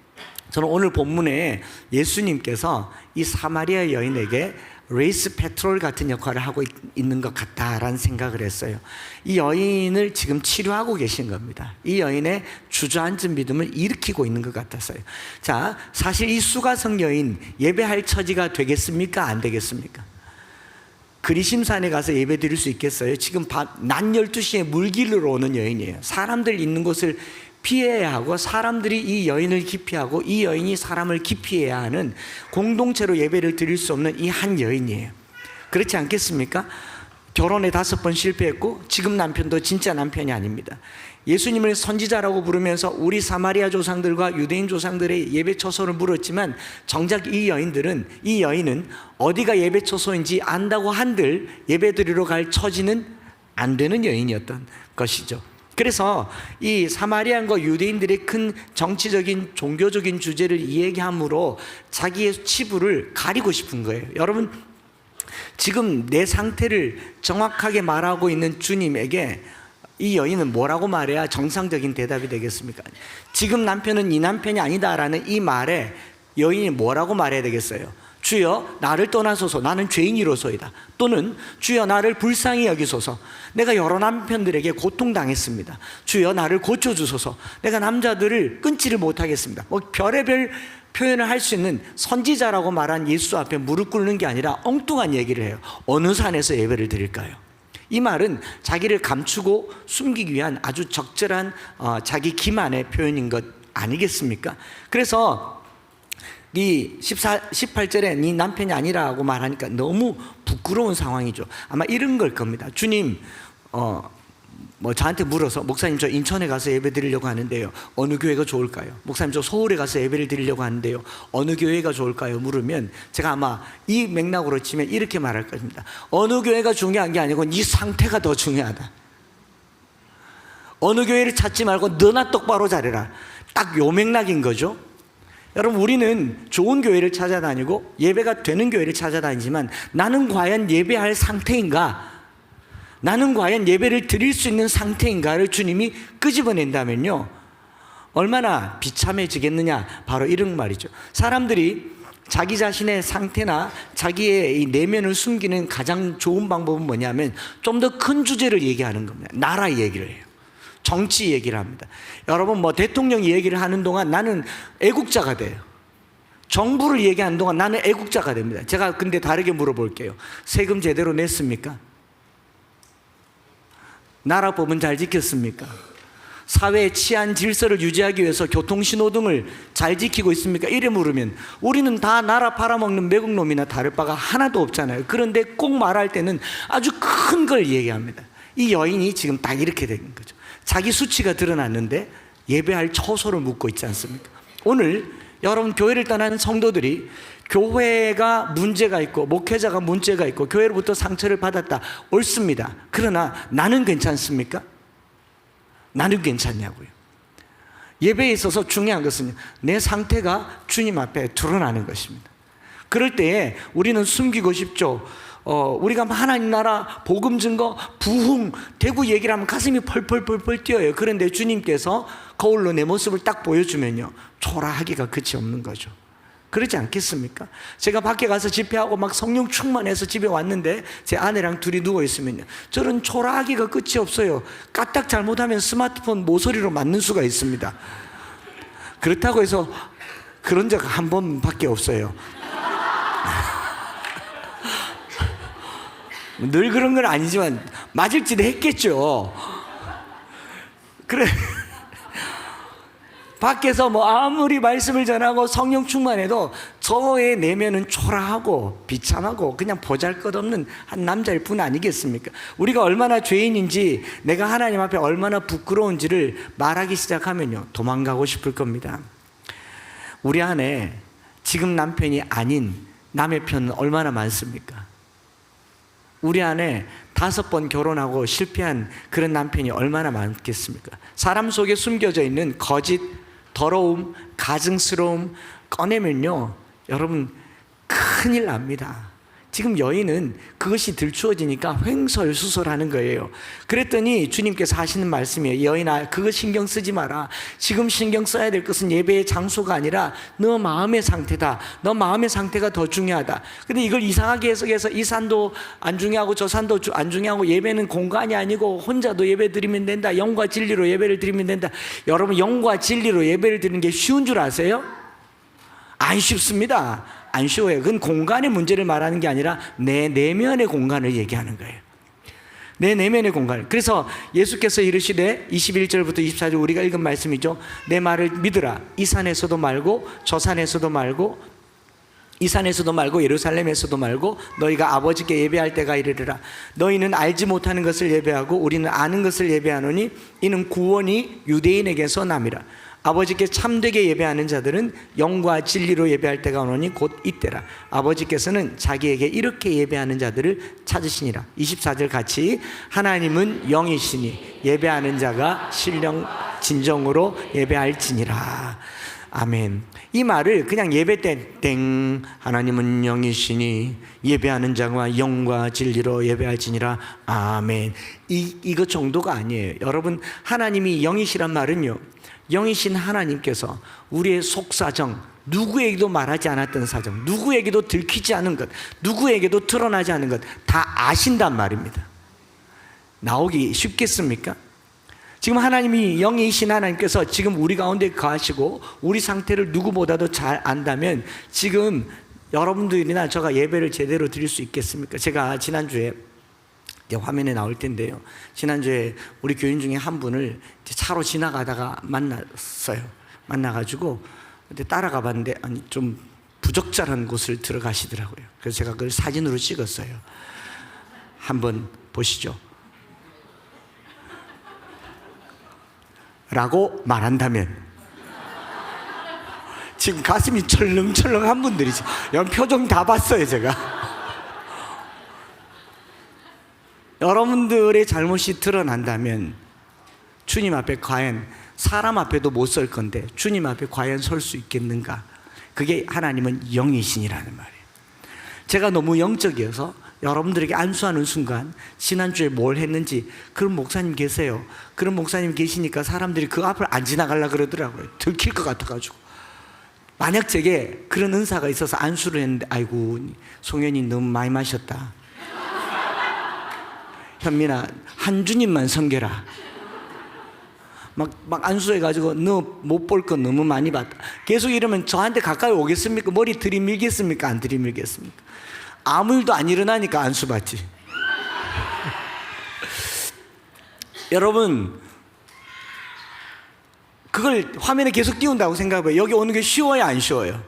저는 오늘 본문에 예수님께서 이 사마리아 여인에게 레이스 페트롤 같은 역할을 하고 있는 것 같다라는 생각을 했어요. 이 여인을 지금 치료하고 계신 겁니다. 이 여인의 주저앉은 믿음을 일으키고 있는 것 같았어요. 자, 사실 이 수가성 여인 예배할 처지가 되겠습니까? 안 되겠습니까? 그리심산에 가서 예배 드릴 수 있겠어요? 지금 낮 12시에 물길로 오는 여인이에요. 사람들 있는 곳을 피해야 하고, 사람들이 이 여인을 기피하고 이 여인이 사람을 기피해야 하는, 공동체로 예배를 드릴 수 없는 이 한 여인이에요. 그렇지 않겠습니까? 결혼에 5번 실패했고 지금 남편도 진짜 남편이 아닙니다. 예수님을 선지자라고 부르면서 우리 사마리아 조상들과 유대인 조상들의 예배 처소를 물었지만, 정작 이 여인은 어디가 예배 처소인지 안다고 한들 예배 드리러 갈 처지는 안 되는 여인이었던 것이죠. 그래서 이 사마리아인과 유대인들의 큰 정치적인 종교적인 주제를 이야기함으로 자기의 치부를 가리고 싶은 거예요. 여러분, 지금 내 상태를 정확하게 말하고 있는 주님에게 이 여인은 뭐라고 말해야 정상적인 대답이 되겠습니까? 지금 남편은 이 남편이 아니다라는 이 말에 여인이 뭐라고 말해야 되겠어요? 주여 나를 떠나소서, 나는 죄인이로소이다. 또는 주여 나를 불쌍히 여기소서, 내가 여러 남편들에게 고통당했습니다. 주여 나를 고쳐주소서, 내가 남자들을 끊지를 못하겠습니다. 별의별 표현을 할 수 있는 선지자라고 말한 예수 앞에 무릎 꿇는 게 아니라 엉뚱한 얘기를 해요. 어느 산에서 예배를 드릴까요? 이 말은 자기를 감추고 숨기기 위한 아주 적절한 자기 기만의 표현인 것 아니겠습니까? 그래서 네 18절에 네 남편이 아니라고 말하니까 너무 부끄러운 상황이죠. 아마 이런 걸 겁니다. 주님, 저한테 물어서, 목사님 저 인천에 가서 예배 드리려고 하는데요, 어느 교회가 좋을까요? 목사님 저 서울에 가서 예배를 드리려고 하는데요, 어느 교회가 좋을까요? 물으면 제가 아마 이 맥락으로 치면 이렇게 말할 겁니다. 어느 교회가 중요한 게 아니고 네 상태가 더 중요하다. 어느 교회를 찾지 말고 너나 똑바로 잘해라. 딱 요 맥락인 거죠. 여러분, 우리는 좋은 교회를 찾아다니고 예배가 되는 교회를 찾아다니지만 나는 과연 예배할 상태인가? 나는 과연 예배를 드릴 수 있는 상태인가를 주님이 끄집어낸다면요, 얼마나 비참해지겠느냐. 바로 이런 말이죠. 사람들이 자기 자신의 상태나 자기의 이 내면을 숨기는 가장 좋은 방법은 뭐냐면 좀 더 큰 주제를 얘기하는 겁니다. 나라 얘기를 해요. 정치 얘기를 합니다. 여러분, 대통령 얘기를 하는 동안 나는 애국자가 돼요. 정부를 얘기하는 동안 나는 애국자가 됩니다. 제가 근데 다르게 물어볼게요. 세금 제대로 냈습니까? 나라법은 잘 지켰습니까? 사회의 치안 질서를 유지하기 위해서 교통신호등을 잘 지키고 있습니까? 이래 물으면 우리는 다 나라 팔아먹는 매국놈이나 다를 바가 하나도 없잖아요. 그런데 꼭 말할 때는 아주 큰 걸 얘기합니다. 이 여인이 지금 딱 이렇게 된 거죠. 자기 수치가 드러났는데 예배할 처소를 묻고 있지 않습니까? 오늘 여러분 교회를 떠나는 성도들이 교회가 문제가 있고 목회자가 문제가 있고 교회로부터 상처를 받았다, 옳습니다. 그러나 나는 괜찮습니까? 나는 괜찮냐고요. 예배에 있어서 중요한 것은 내 상태가 주님 앞에 드러나는 것입니다. 그럴 때에 우리는 숨기고 싶죠. 우리가 하나님 나라 복음 증거 부흥 대구 얘기를 하면 가슴이 펄펄펄펄 뛰어요. 그런데 주님께서 거울로 내 모습을 딱 보여주면요, 초라하기가 끝이 없는 거죠. 그렇지 않겠습니까? 제가 밖에 가서 집회하고 막 성령 충만해서 집에 왔는데 제 아내랑 둘이 누워있으면요, 저런 초라하기가 끝이 없어요. 까딱 잘못하면 스마트폰 모서리로 맞는 수가 있습니다. 그렇다고 해서 그런 적 한 번밖에 없어요. 늘 그런 건 아니지만 맞을 짓 했겠죠. 그래. 밖에서 뭐 아무리 말씀을 전하고 성령 충만해도 저의 내면은 초라하고 비참하고 그냥 보잘것없는 한 남자일 뿐 아니겠습니까? 우리가 얼마나 죄인인지, 내가 하나님 앞에 얼마나 부끄러운지를 말하기 시작하면요, 도망가고 싶을 겁니다. 우리 안에 지금 남편이 아닌 남의 편은 얼마나 많습니까? 우리 안에 5번 결혼하고 실패한 그런 남편이 얼마나 많겠습니까? 사람 속에 숨겨져 있는 거짓, 더러움, 가증스러움 꺼내면요, 여러분 큰일 납니다. 지금 여인은 그것이 들추어지니까 횡설수설하는 거예요. 그랬더니 주님께서 하시는 말씀이에요. 여인아, 그거 신경 쓰지 마라. 지금 신경 써야 될 것은 예배의 장소가 아니라 너 마음의 상태다. 너 마음의 상태가 더 중요하다. 근데 이걸 이상하게 해석해서 이 산도 안 중요하고 저 산도 안 중요하고 예배는 공간이 아니고 혼자도 예배 드리면 된다. 영과 진리로 예배를 드리면 된다. 여러분, 영과 진리로 예배를 드리는 게 쉬운 줄 아세요? 안 쉽습니다. 안 쉬워요. 그건 공간의 문제를 말하는 게 아니라 내 내면의 공간을 얘기하는 거예요. 내 내면의 공간. 그래서 예수께서 이르시되 21절부터 24절 우리가 읽은 말씀이죠. 내 말을 믿으라. 이 산에서도 말고 저 산에서도 말고 이 산에서도 말고 예루살렘에서도 말고 너희가 아버지께 예배할 때가 이르리라. 너희는 알지 못하는 것을 예배하고 우리는 아는 것을 예배하노니 이는 구원이 유대인에게서 남이라. 아버지께 참되게 예배하는 자들은 영과 진리로 예배할 때가 오노니 곧 이때라. 아버지께서는 자기에게 이렇게 예배하는 자들을 찾으시니라. 24절 같이, 하나님은 영이시니 예배하는 자가 신령 진정으로 예배할지니라. 아멘. 이 말을 그냥 예배 때 땡, 하나님은 영이시니 예배하는 자가 영과 진리로 예배할지니라. 아멘. 이거 정도가 아니에요. 여러분, 하나님이 영이시란 말은요, 영이신 하나님께서 우리의 속사정, 누구에게도 말하지 않았던 사정, 누구에게도 들키지 않은 것, 누구에게도 드러나지 않은 것 다 아신단 말입니다. 나오기 쉽겠습니까? 지금 하나님이 영이신 하나님께서 지금 우리 가운데 거하시고 우리 상태를 누구보다도 잘 안다면 지금 여러분들이나 제가 예배를 제대로 드릴 수 있겠습니까? 제가 지난주에 화면에 나올 텐데요, 지난주에 우리 교인 중에 한 분을 차로 지나가다가 만났어요. 만나가지고 따라가 봤는데 좀 부적절한 곳을 들어가시더라고요. 그래서 제가 그걸 사진으로 찍었어요. 한번 보시죠. 라고 말한다면 지금 가슴이 철렁철렁한 분들이죠. 여러분 표정 다 봤어요 제가. 여러분들의 잘못이 드러난다면 주님 앞에 과연, 사람 앞에도 못 설 건데 주님 앞에 과연 설 수 있겠는가? 그게 하나님은 영이신이라는 말이에요. 제가 너무 영적이어서 여러분들에게 안수하는 순간 지난주에 뭘 했는지, 그런 목사님 계세요. 그런 목사님 계시니까 사람들이 그 앞을 안 지나가려고 그러더라고요. 들킬 것 같아가지고. 만약 제게 그런 은사가 있어서 안수를 했는데, 아이고 송현이 너무 많이 마셨다, 현민아 한 주님만 섬겨라, 막 안수해가지고 너 못 볼 거 너무 많이 봤다, 계속 이러면 저한테 가까이 오겠습니까? 머리 들이밀겠습니까? 안 들이밀겠습니까? 아무 일도 안 일어나니까 안수 받지. 여러분, 그걸 화면에 계속 띄운다고 생각해봐요. 여기 오는 게 쉬워요, 안 쉬워요?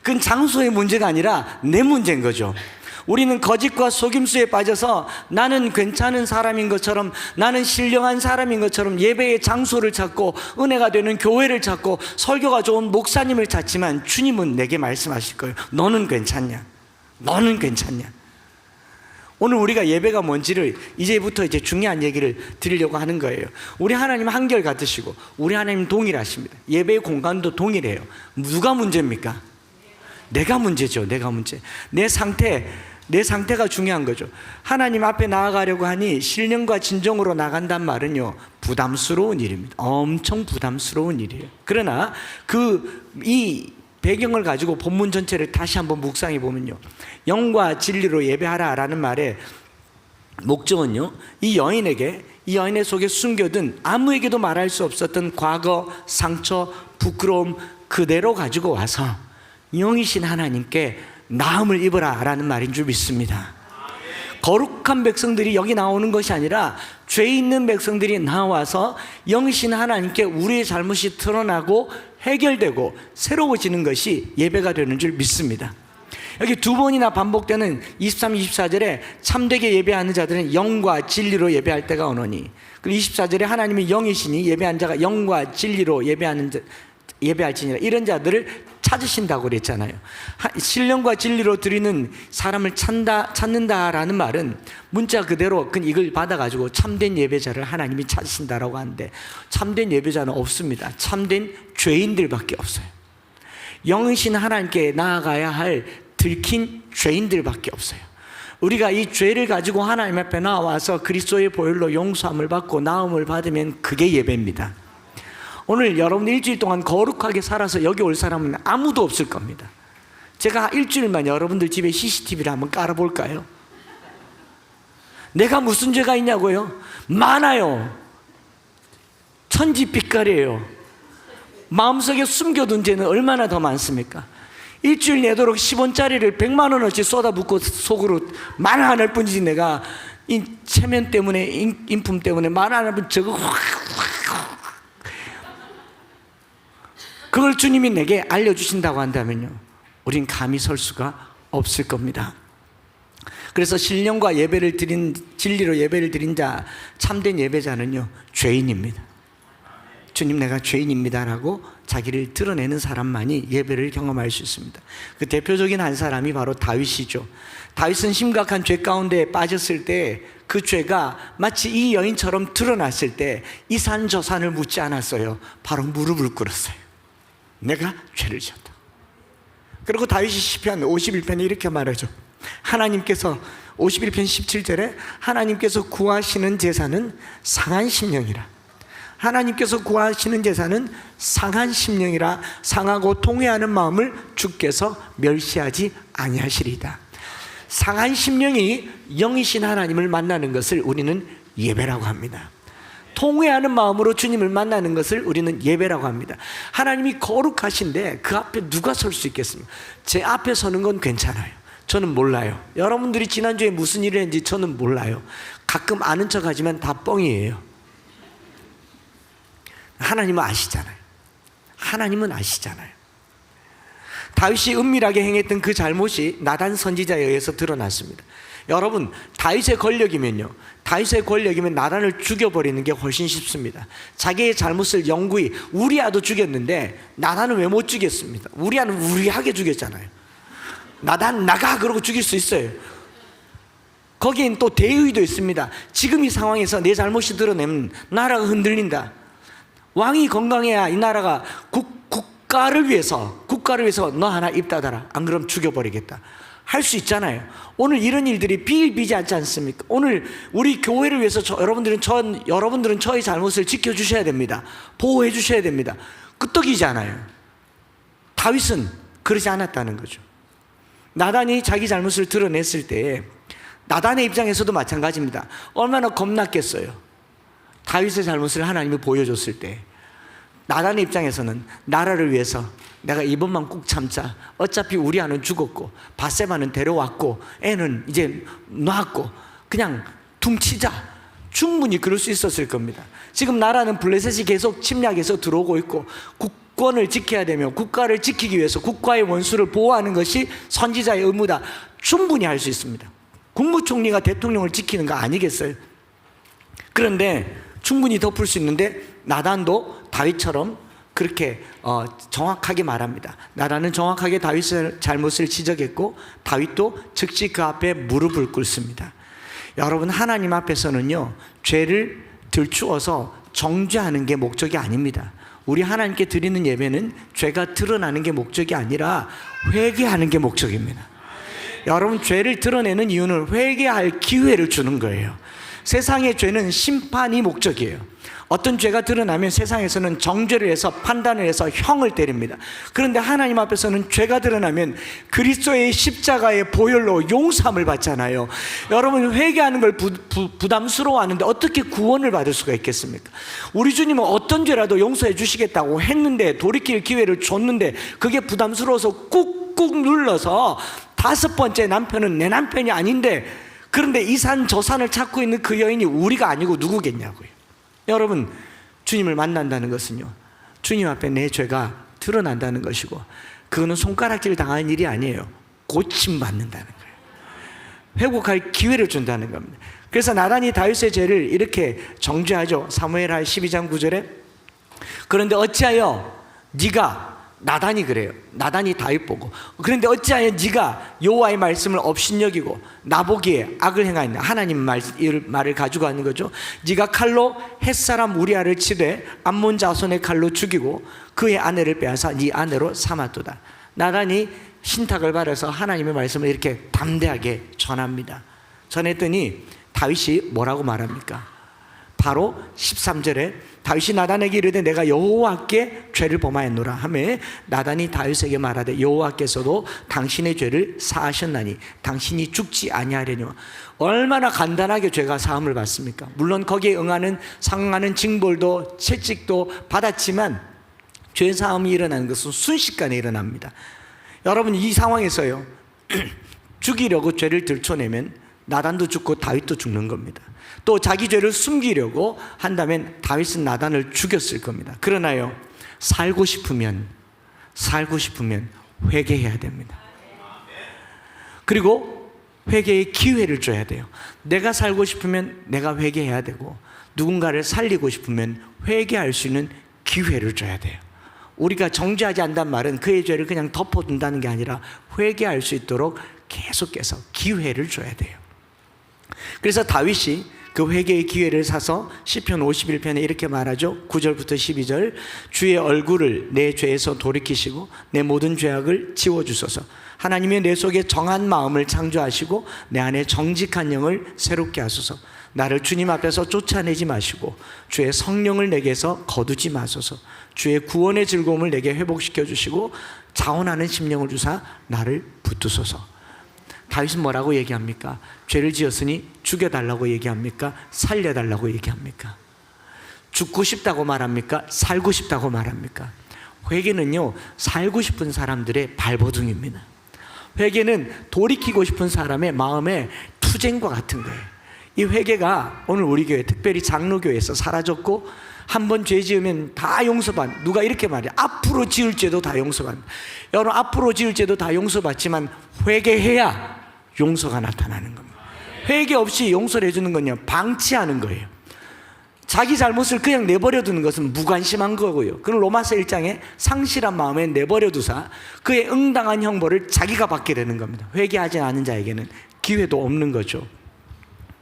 그건 장소의 문제가 아니라 내 문제인 거죠. 우리는 거짓과 속임수에 빠져서 나는 괜찮은 사람인 것처럼, 나는 신령한 사람인 것처럼 예배의 장소를 찾고 은혜가 되는 교회를 찾고 설교가 좋은 목사님을 찾지만, 주님은 내게 말씀하실 거예요. 너는 괜찮냐? 너는 괜찮냐? 오늘 우리가 예배가 뭔지를 이제부터 중요한 얘기를 드리려고 하는 거예요. 우리 하나님 한결 같으시고 우리 하나님 동일하십니다. 예배의 공간도 동일해요. 누가 문제입니까? 내가 문제죠. 내가 문제. 내 상태가 중요한 거죠. 하나님 앞에 나아가려고 하니 신령과 진정으로 나간단 말은요, 부담스러운 일입니다. 엄청 부담스러운 일이에요. 그러나 이 배경을 가지고 본문 전체를 다시 한번 묵상해 보면요, 영과 진리로 예배하라 라는 말의 목적은요, 이 여인의 속에 숨겨둔 아무에게도 말할 수 없었던 과거, 상처, 부끄러움 그대로 가지고 와서 영이신 하나님께 나음을 입어라 라는 말인 줄 믿습니다. 거룩한 백성들이 여기 나오는 것이 아니라 죄 있는 백성들이 나와서 영이신 하나님께 우리의 잘못이 드러나고 해결되고 새로워지는 것이 예배가 되는 줄 믿습니다. 여기 두 번이나 반복되는 23, 24절에 참되게 예배하는 자들은 영과 진리로 예배할 때가 오노니, 그리고 24절에 하나님이 영이시니 예배한 자가 영과 진리로 예배할지니라, 이런 자들을 찾으신다고 그랬잖아요. 신령과 진리로 드리는 사람을 찾는다라는 말은 문자 그대로 이걸 받아가지고 참된 예배자를 하나님이 찾으신다라고 하는데, 참된 예배자는 없습니다. 참된 죄인들밖에 없어요. 영이신 하나님께 나아가야 할 들킨 죄인들밖에 없어요. 우리가 이 죄를 가지고 하나님 앞에 나와서 그리스도의 보혈로 용서함을 받고 나음을 받으면 그게 예배입니다. 오늘 여러분 일주일 동안 거룩하게 살아서 여기 올 사람은 아무도 없을 겁니다. 제가 일주일만 여러분들 집에 CCTV를 한번 깔아볼까요? 내가 무슨 죄가 있냐고요? 많아요. 천지빛깔이에요. 마음속에 숨겨둔 죄는 얼마나 더 많습니까? 일주일 내도록 10원짜리를 100만 원어치 쏟아붓고 속으로 말 안 할 뿐이지, 내가 이 체면 때문에, 인품 때문에 말 안 할 뿐, 저거 그걸 주님이 내게 알려주신다고 한다면요, 우린 감히 설 수가 없을 겁니다. 그래서 신령과 진리로 예배를 드린 자, 참된 예배자는요, 죄인입니다. 주님, 내가 죄인입니다라고 자기를 드러내는 사람만이 예배를 경험할 수 있습니다. 그 대표적인 한 사람이 바로 다윗이죠. 다윗은 심각한 죄 가운데 빠졌을 때 그 죄가 마치 이 여인처럼 드러났을 때 이 산 저 산을 묻지 않았어요. 바로 무릎을 꿇었어요. 내가 죄를 지었다. 그리고 다윗이 시편 51편에 이렇게 말하죠. 하나님께서 51편 17절에 하나님께서 구하시는 제사는 상한 심령이라. 하나님께서 구하시는 제사는 상한 심령이라. 상하고 통회하는 마음을 주께서 멸시하지 아니하시리이다. 상한 심령이 영이신 하나님을 만나는 것을 우리는 예배라고 합니다. 통회하는 마음으로 주님을 만나는 것을 우리는 예배라고 합니다. 하나님이 거룩하신데 그 앞에 누가 설 수 있겠습니까? 제 앞에 서는 건 괜찮아요. 저는 몰라요. 여러분들이 지난주에 무슨 일을 했는지 저는 몰라요. 가끔 아는 척 하지만 다 뻥이에요. 하나님은 아시잖아요. 하나님은 아시잖아요. 다윗이 은밀하게 행했던 그 잘못이 나단 선지자에 의해서 드러났습니다. 여러분, 다윗의 권력이면 나단을 죽여버리는 게 훨씬 쉽습니다. 자기의 잘못을 영구히, 우리아도 죽였는데 나단은 왜 못 죽였습니다? 우리아는 우리하게 죽였잖아요. 나단 나가 그러고 죽일 수 있어요. 거기엔 또 대의도 있습니다. 지금 이 상황에서 내 잘못이 드러내면 나라가 흔들린다. 왕이 건강해야 이 나라가 국가를 위해서 너 하나 입 닫아라, 안 그럼 죽여버리겠다 할 수 있잖아요. 오늘 이런 일들이 비일비재 않지 않습니까? 오늘 우리 교회를 위해서 여러분들은 저의 잘못을 지켜주셔야 됩니다. 보호해 주셔야 됩니다. 끄떡이잖아요. 다윗은 그러지 않았다는 거죠. 나단이 자기 잘못을 드러냈을 때 나단의 입장에서도 마찬가지입니다. 얼마나 겁났겠어요. 다윗의 잘못을 하나님이 보여줬을 때 나단의 입장에서는 나라를 위해서 내가 이번만 꾹 참자. 어차피 우리아는 죽었고 밧세바는 데려왔고 애는 이제 낳았고 그냥 퉁치자. 충분히 그럴 수 있었을 겁니다. 지금 나라는 블레셋이 계속 침략해서 들어오고 있고 국권을 지켜야 되며 국가를 지키기 위해서 국가의 원수를 보호하는 것이 선지자의 의무다. 충분히 할 수 있습니다. 국무총리가 대통령을 지키는 거 아니겠어요? 그런데 충분히 덮을 수 있는데 나단도 다윗처럼 그렇게 정확하게 말합니다. 나단은 정확하게 다윗의 잘못을 지적했고 다윗도 즉시 그 앞에 무릎을 꿇습니다. 여러분, 하나님 앞에서는요, 죄를 들추어서 정죄하는 게 목적이 아닙니다. 우리 하나님께 드리는 예배는 죄가 드러나는 게 목적이 아니라 회개하는 게 목적입니다. 여러분, 죄를 드러내는 이유는 회개할 기회를 주는 거예요. 세상의 죄는 심판이 목적이에요. 어떤 죄가 드러나면 세상에서는 정죄를 해서 판단을 해서 형을 때립니다. 그런데 하나님 앞에서는 죄가 드러나면 그리스도의 십자가의 보혈로 용서함을 받잖아요. 여러분, 회개하는 걸 부담스러워하는데 어떻게 구원을 받을 수가 있겠습니까? 우리 주님은 어떤 죄라도 용서해 주시겠다고 했는데, 돌이킬 기회를 줬는데 그게 부담스러워서 꾹꾹 눌러서 5번째 남편은 내 남편이 아닌데, 그런데 이 산 저 산을 찾고 있는 그 여인이 우리가 아니고 누구겠냐고요. 여러분, 주님을 만난다는 것은요, 주님 앞에 내 죄가 드러난다는 것이고, 그거는 손가락질 당하는 일이 아니에요. 고침받는다는 거예요. 회복할 기회를 준다는 겁니다. 그래서 나단이 다윗의 죄를 이렇게 정죄하죠. 사무엘하 12장 9절에 그런데 어찌하여 네가, 나단이 그래요. 나단이 다윗 보고, 그런데 어찌하여 네가 여호와의 말씀을 업신여기고 나보기에 악을 행하였냐. 하나님 말을 가지고 하는 거죠. 네가 칼로 햇사람 우리아를 치되 암몬 자손의 칼로 죽이고 그의 아내를 빼앗아 네 아내로 삼았도다. 나단이 신탁을 받아서 하나님의 말씀을 이렇게 담대하게 전합니다. 전했더니 다윗이 뭐라고 말합니까? 바로 13절에 다윗이 나단에게 이르되 내가 여호와께 죄를 범하였노라 하매 나단이 다윗에게 말하되 여호와께서도 당신의 죄를 사하셨나니 당신이 죽지 아니하려니와. 얼마나 간단하게 죄가 사함을 받습니까? 물론 거기에 상응하는 징벌도 채찍도 받았지만 죄 사함이 일어나는 것은 순식간에 일어납니다. 여러분, 이 상황에서요, 죽이려고 죄를 들춰내면 나단도 죽고 다윗도 죽는 겁니다. 또 자기 죄를 숨기려고 한다면 다윗은 나단을 죽였을 겁니다. 그러나요, 살고 싶으면 회개해야 됩니다. 그리고 회개의 기회를 줘야 돼요. 내가 살고 싶으면 내가 회개해야 되고, 누군가를 살리고 싶으면 회개할 수 있는 기회를 줘야 돼요. 우리가 정죄하지 않는다는 말은 그의 죄를 그냥 덮어둔다는 게 아니라 회개할 수 있도록 계속해서 기회를 줘야 돼요. 그래서 다윗이 그 회개의 기회를 사서 시편 51편에 이렇게 말하죠. 9절부터 12절 주의 얼굴을 내 죄에서 돌이키시고 내 모든 죄악을 지워주소서. 하나님의 내 속에 정한 마음을 창조하시고 내 안에 정직한 영을 새롭게 하소서. 나를 주님 앞에서 쫓아내지 마시고 주의 성령을 내게서 거두지 마소서. 주의 구원의 즐거움을 내게 회복시켜 주시고 자원하는 심령을 주사 나를 붙드소서. 다윗은 뭐라고 얘기합니까? 죄를 지었으니 죽여달라고 얘기합니까? 살려달라고 얘기합니까? 죽고 싶다고 말합니까? 살고 싶다고 말합니까? 회개는요, 살고 싶은 사람들의 발버둥입니다. 회개는 돌이키고 싶은 사람의 마음의 투쟁과 같은 거예요. 이 회개가 오늘 우리 교회, 특별히 장로교회에서 사라졌고, 한 번 죄 지으면 다 용서받는, 누가 이렇게 말해요. 앞으로 지을 죄도 다 용서받는. 여러분, 앞으로 지을 죄도 다 용서받지만 회개해야 용서가 나타나는 겁니다. 회개 없이 용서를 해주는 건요, 방치하는 거예요. 자기 잘못을 그냥 내버려 두는 것은 무관심한 거고요. 그럼 로마서 1장에 상실한 마음에 내버려 두사 그의 응당한 형벌을 자기가 받게 되는 겁니다. 회개하지 않은 자에게는 기회도 없는 거죠.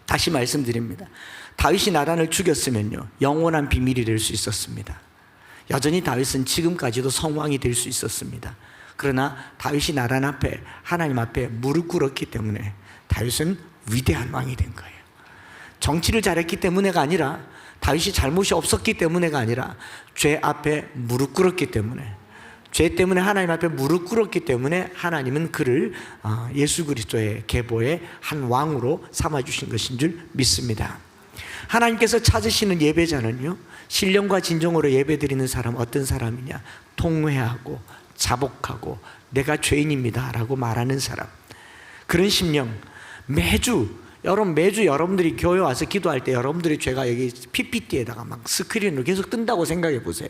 다시 말씀드립니다. 다윗이 나단을 죽였으면요, 영원한 비밀이 될 수 있었습니다. 여전히 다윗은 지금까지도 성왕이 될 수 있었습니다. 그러나 다윗이 나단 앞에, 하나님 앞에 무릎 꿇었기 때문에 다윗은 위대한 왕이 된 거예요. 정치를 잘했기 때문에가 아니라, 다윗이 잘못이 없었기 때문에가 아니라 죄 앞에 무릎 꿇었기 때문에, 죄 때문에 하나님 앞에 무릎 꿇었기 때문에 하나님은 그를 예수 그리스도의 계보의 한 왕으로 삼아주신 것인 줄 믿습니다. 하나님께서 찾으시는 예배자는요, 신령과 진정으로 예배드리는 사람 어떤 사람이냐? 통회하고 자복하고 내가 죄인입니다 라고 말하는 사람. 그런 심령, 매주 여러분 매주 여러분들이 교회 와서 기도할 때 여러분들의 죄가 여기 PPT에다가 막 스크린으로 계속 뜬다고 생각해 보세요.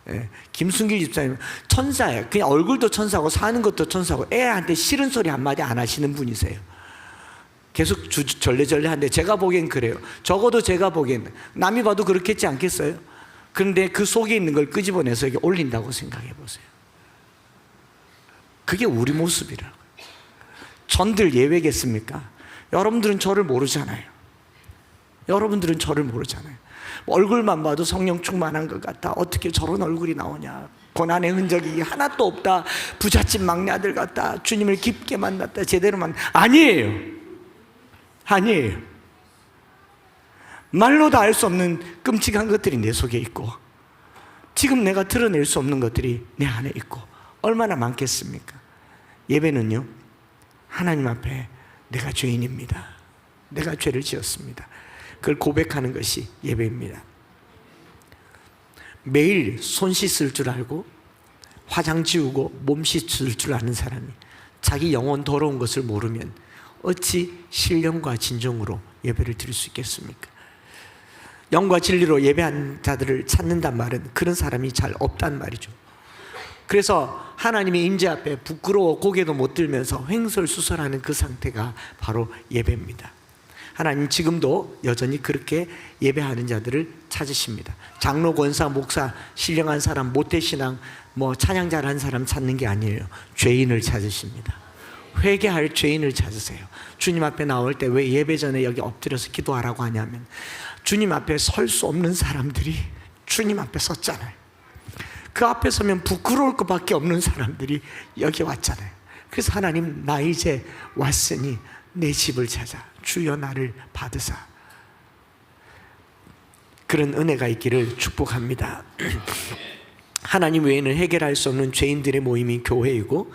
예, 김순길 집사님 천사예요. 그냥 얼굴도 천사고 사는 것도 천사고 애한테 싫은 소리 한마디 안 하시는 분이세요. 계속 절레절레한데 제가 보기엔 그래요. 적어도 제가 보기엔 남이 봐도 그렇겠지 않겠어요? 그런데 그 속에 있는 걸 끄집어내서 여기 올린다고 생각해 보세요. 그게 우리 모습이라고요. 전들 예외겠습니까? 여러분들은 저를 모르잖아요. 여러분들은 저를 모르잖아요. 얼굴만 봐도 성령 충만한 것 같다. 어떻게 저런 얼굴이 나오냐. 고난의 흔적이 하나도 없다. 부잣집 막내 아들 같다. 주님을 깊게 만났다. 제대로 아니에요. 아니에요. 말로 다 알 수 없는 끔찍한 것들이 내 속에 있고 지금 내가 드러낼 수 없는 것들이 내 안에 있고 얼마나 많겠습니까? 예배는요, 하나님 앞에 내가 죄인입니다. 내가 죄를 지었습니다. 그걸 고백하는 것이 예배입니다. 매일 손 씻을 줄 알고 화장 지우고 몸 씻을 줄 아는 사람이 자기 영혼 더러운 것을 모르면 어찌 신령과 진정으로 예배를 드릴 수 있겠습니까? 영과 진리로 예배한 자들을 찾는단 말은 그런 사람이 잘 없단 말이죠. 그래서 하나님의 임재 앞에 부끄러워 고개도 못 들면서 횡설수설하는 그 상태가 바로 예배입니다. 하나님 지금도 여전히 그렇게 예배하는 자들을 찾으십니다. 장로, 권사, 목사, 신령한 사람, 모태신앙, 찬양 잘하는 사람 찾는 게 아니에요. 죄인을 찾으십니다. 회개할 죄인을 찾으세요. 주님 앞에 나올 때 왜 예배 전에 여기 엎드려서 기도하라고 하냐면 주님 앞에 설 수 없는 사람들이 주님 앞에 섰잖아요. 그 앞에 서면 부끄러울 것밖에 없는 사람들이 여기 왔잖아요. 그래서 하나님, 나 이제 왔으니 내 집을 찾아 주여 나를 받으사. 그런 은혜가 있기를 축복합니다. 하나님 외에는 해결할 수 없는 죄인들의 모임이 교회이고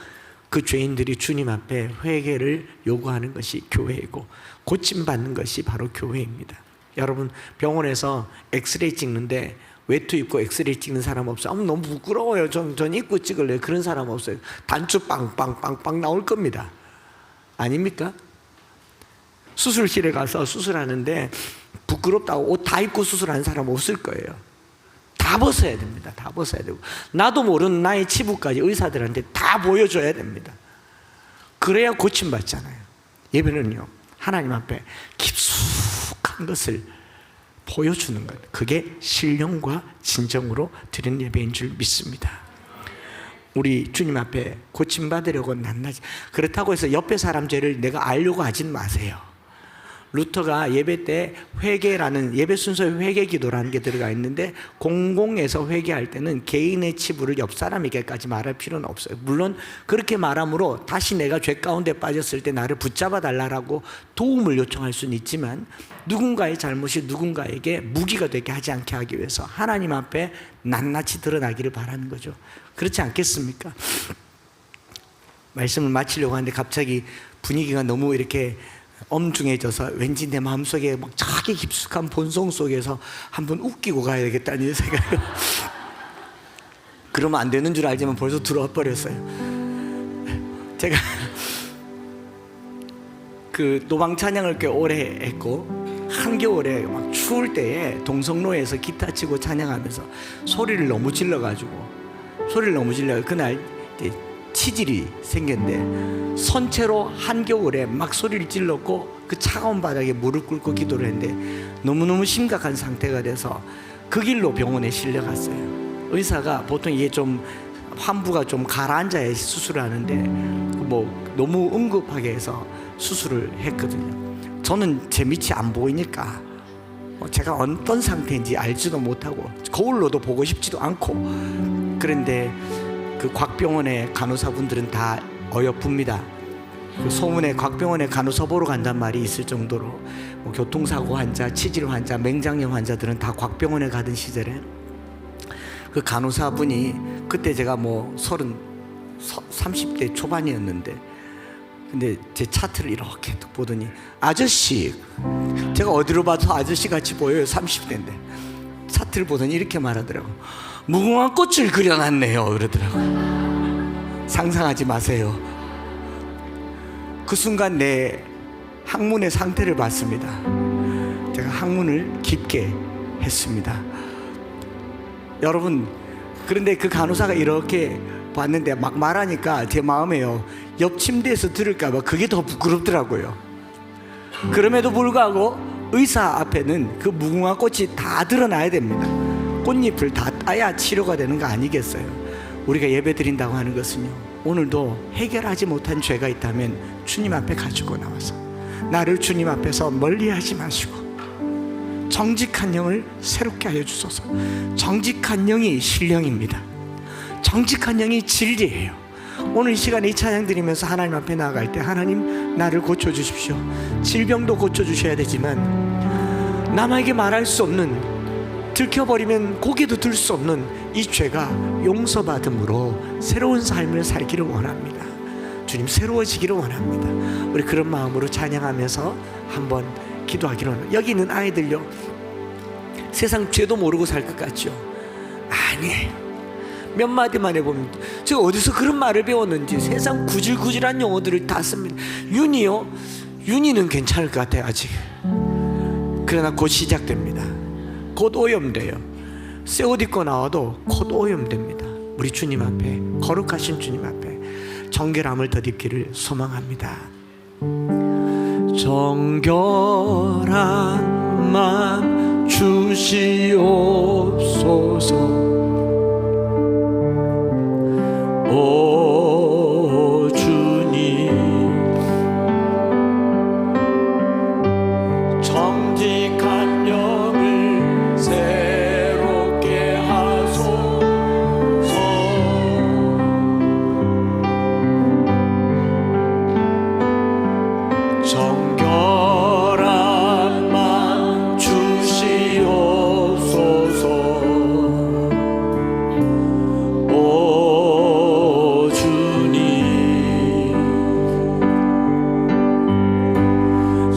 그 죄인들이 주님 앞에 회개를 요구하는 것이 교회이고 고침받는 것이 바로 교회입니다. 여러분 병원에서 엑스레이 찍는데 외투 입고 엑스레이 찍는 사람 없어요? 너무 부끄러워요. 전 입고 찍을래요. 그런 사람 없어요. 단추 빵빵빵빵 나올 겁니다. 아닙니까? 수술실에 가서 수술하는데 부끄럽다고 옷 다 입고 수술하는 사람 없을 거예요. 다 벗어야 됩니다. 다 벗어야 되고 나도 모르는 나의 치부까지 의사들한테 다 보여줘야 됩니다. 그래야 고침받잖아요. 예배는요, 하나님 앞에 깊숙한 것을 보여주는 것, 그게 신령과 진정으로 드리는 예배인 줄 믿습니다. 우리 주님 앞에 고침받으려고 낱낱이, 그렇다고 해서 옆에 사람 죄를 내가 알려고 하진 마세요. 루터가 예배 때 회개라는, 예배 순서에 회개 기도라는 게 들어가 있는데 공공에서 회개할 때는 개인의 치부를 옆 사람에게까지 말할 필요는 없어요. 물론 그렇게 말함으로 다시 내가 죄 가운데 빠졌을 때 나를 붙잡아 달라고 도움을 요청할 수는 있지만 누군가의 잘못이 누군가에게 무기가 되게 하지 않게 하기 위해서 하나님 앞에 낱낱이 드러나기를 바라는 거죠. 그렇지 않겠습니까? 말씀을 마치려고 하는데 갑자기 분위기가 너무 이렇게 엄중해져서 왠지 내 마음속에 막 저기 깊숙한 본성 속에서 한번 웃기고 가야 되겠다는 생각이 그러면 안 되는 줄 알지만 벌써 들어와 버렸어요. 제가 그 노방 찬양을 꽤 오래 했고 한겨울에 막 추울 때에 동성로에서 기타 치고 찬양하면서 소리를 너무 질러가지고 그날 치질이 생겼는데 선체로 한겨울에 막 소리를 질렀고 그 차가운 바닥에 무릎 꿇고 기도를 했는데 너무너무 심각한 상태가 돼서 그 길로 병원에 실려갔어요. 의사가 보통 이게 좀 환부가 좀 가라앉아야 수술을 하는데 너무 응급하게 해서 수술을 했거든요. 저는 제 밑이 안 보이니까 제가 어떤 상태인지 알지도 못하고 거울로도 보고 싶지도 않고, 그런데 그 곽병원의 간호사분들은 다 어여쁩니다. 그 소문에 곽병원에 간호사 보러 간단 말이 있을 정도로 교통사고 환자, 치질 환자, 맹장염 환자들은 다 곽병원에 가던 시절에 그 간호사분이, 그때 제가 30대 초반이었는데 근데 제 차트를 이렇게 딱 보더니 아저씨, 제가 어디로 봐도 아저씨 같이 보여요. 30대인데 차트를 보더니 이렇게 말하더라고. 무궁화 꽃을 그려놨네요 그러더라고요. 상상하지 마세요. 그 순간 내 항문의 상태를 봤습니다. 제가 항문을 깊게 했습니다. 여러분, 그런데 그 간호사가 이렇게 봤는데 막 말하니까 제 마음에요, 옆 침대에서 들을까봐 그게 더 부끄럽더라고요. 그럼에도 불구하고 의사 앞에는 그 무궁화 꽃이 다 드러나야 됩니다. 꽃잎을 다 따야 치료가 되는 거 아니겠어요? 우리가 예배 드린다고 하는 것은요, 오늘도 해결하지 못한 죄가 있다면 주님 앞에 가지고 나와서 나를 주님 앞에서 멀리하지 마시고 정직한 영을 새롭게 하여 주소서. 정직한 영이 신령입니다. 정직한 영이 진리예요. 오늘 이 시간에 이 찬양 드리면서 하나님 앞에 나아갈 때, 하나님 나를 고쳐주십시오. 질병도 고쳐주셔야 되지만 남에게 말할 수 없는, 들켜버리면 고개도 들 수 없는 이 죄가 용서받음으로 새로운 삶을 살기를 원합니다. 주님, 새로워지기를 원합니다. 우리 그런 마음으로 찬양하면서 한번 기도하기로 합니다. 여기 있는 아이들요, 세상 죄도 모르고 살 것 같죠? 아니에요. 몇 마디만 해보면, 제가 어디서 그런 말을 배웠는지 세상 구질구질한 용어들을 다 씁니다. 윤이요? 윤이는 괜찮을 것 같아요, 아직. 그러나 곧 시작됩니다. 곧 오염돼요. 새 옷 입고 나와도 곧 오염됩니다. 우리 주님 앞에, 거룩하신 주님 앞에 정결함을 덧입기를 소망합니다. 정결한 마음 주시옵소서. 오 주님, 정직한 영을 새롭게 하소서. 정결한 마음 주시옵소서. 오 주님,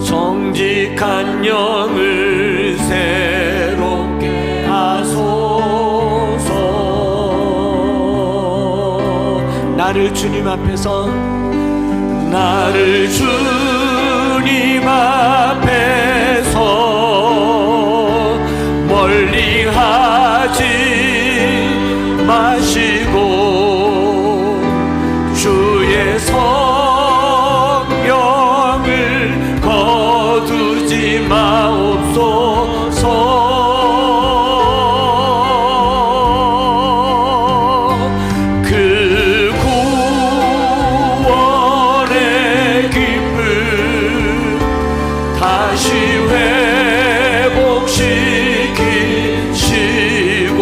정직한 영을 새롭게 하소서. 나를 주님 앞에서, 나를 주님 앞에서 멀리하지 마시고 주의 성령을 거두지 마옵소서. 그 구원의 기쁨 다시 회복시키시고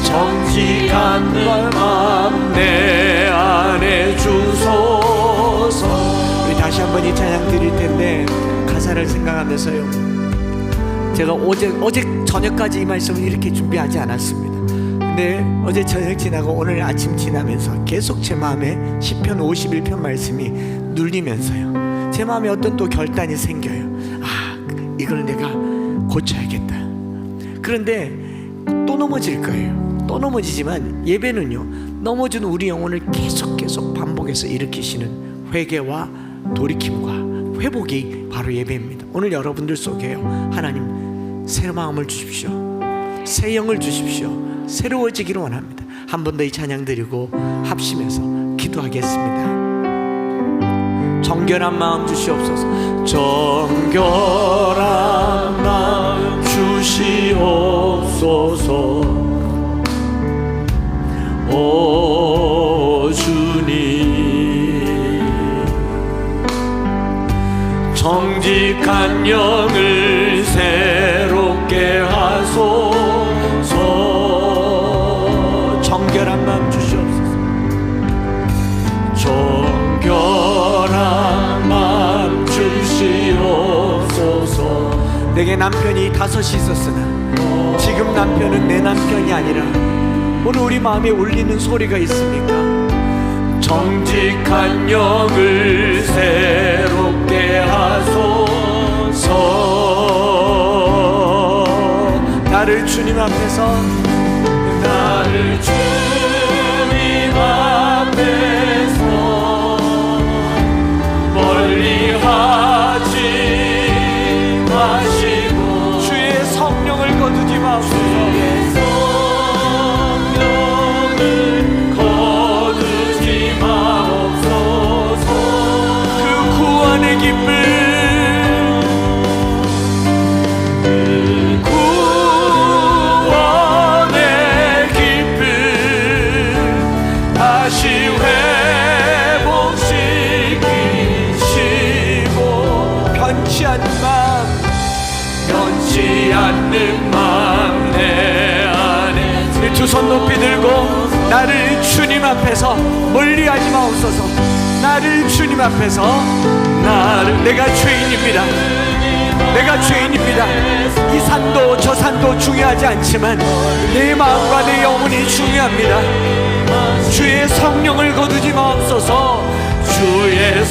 정직한 마음 내 안에 주소서. 우리 다시 한번 이 찬양 드릴 텐데 가사를 생각하면서요, 제가 어제 저녁까지 이 말씀을 이렇게 준비하지 않았습니다. 근데 어제 저녁 지나고 오늘 아침 지나면서 계속 제 마음에 시편 51편 말씀이 눌리면서요, 제 마음에 어떤 또 결단이 생겨요. 아, 이걸 내가 고쳐야겠다. 그런데 또 넘어질 거예요. 또 넘어지지만 예배는요, 넘어진 우리 영혼을 계속 반복해서 일으키시는 회개와 돌이킴과 회복이 바로 예배입니다. 오늘 여러분들 속에요, 하나님 새 마음을 주십시오. 새 영을 주십시오. 새로워지기를 원합니다. 한 번 더 이 찬양 드리고 합심해서 기도하겠습니다. 정결한 마음 주시옵소서. 정결한 마음 주시옵소서. 오 주님, 정직한 영을 새롭게 하소서. 정결한 마음 주시옵소서. 정결한 마음 주시옵소서. 내게 남편이 5이 있었으나 지금 남편은 내 남편이 아니라 오늘 우리 마음에 울리는 소리가 있습니까? 정직한 영을 새롭게 하소서. 나를 주님 앞에서, 나를 주님 앞에서 기쁨 않는 마음 내 안에 두 손 높이 들고 나를 주님 앞에서 멀리하지 마옵소서. 나를 주님 앞에서 내가 죄인입니다. 내가 죄인입니다. 이 산도 저 산도 중요하지 않지만 내 마음과 내 영혼이 중요합니다. 주의 성령을 거두지 마옵소서. 주의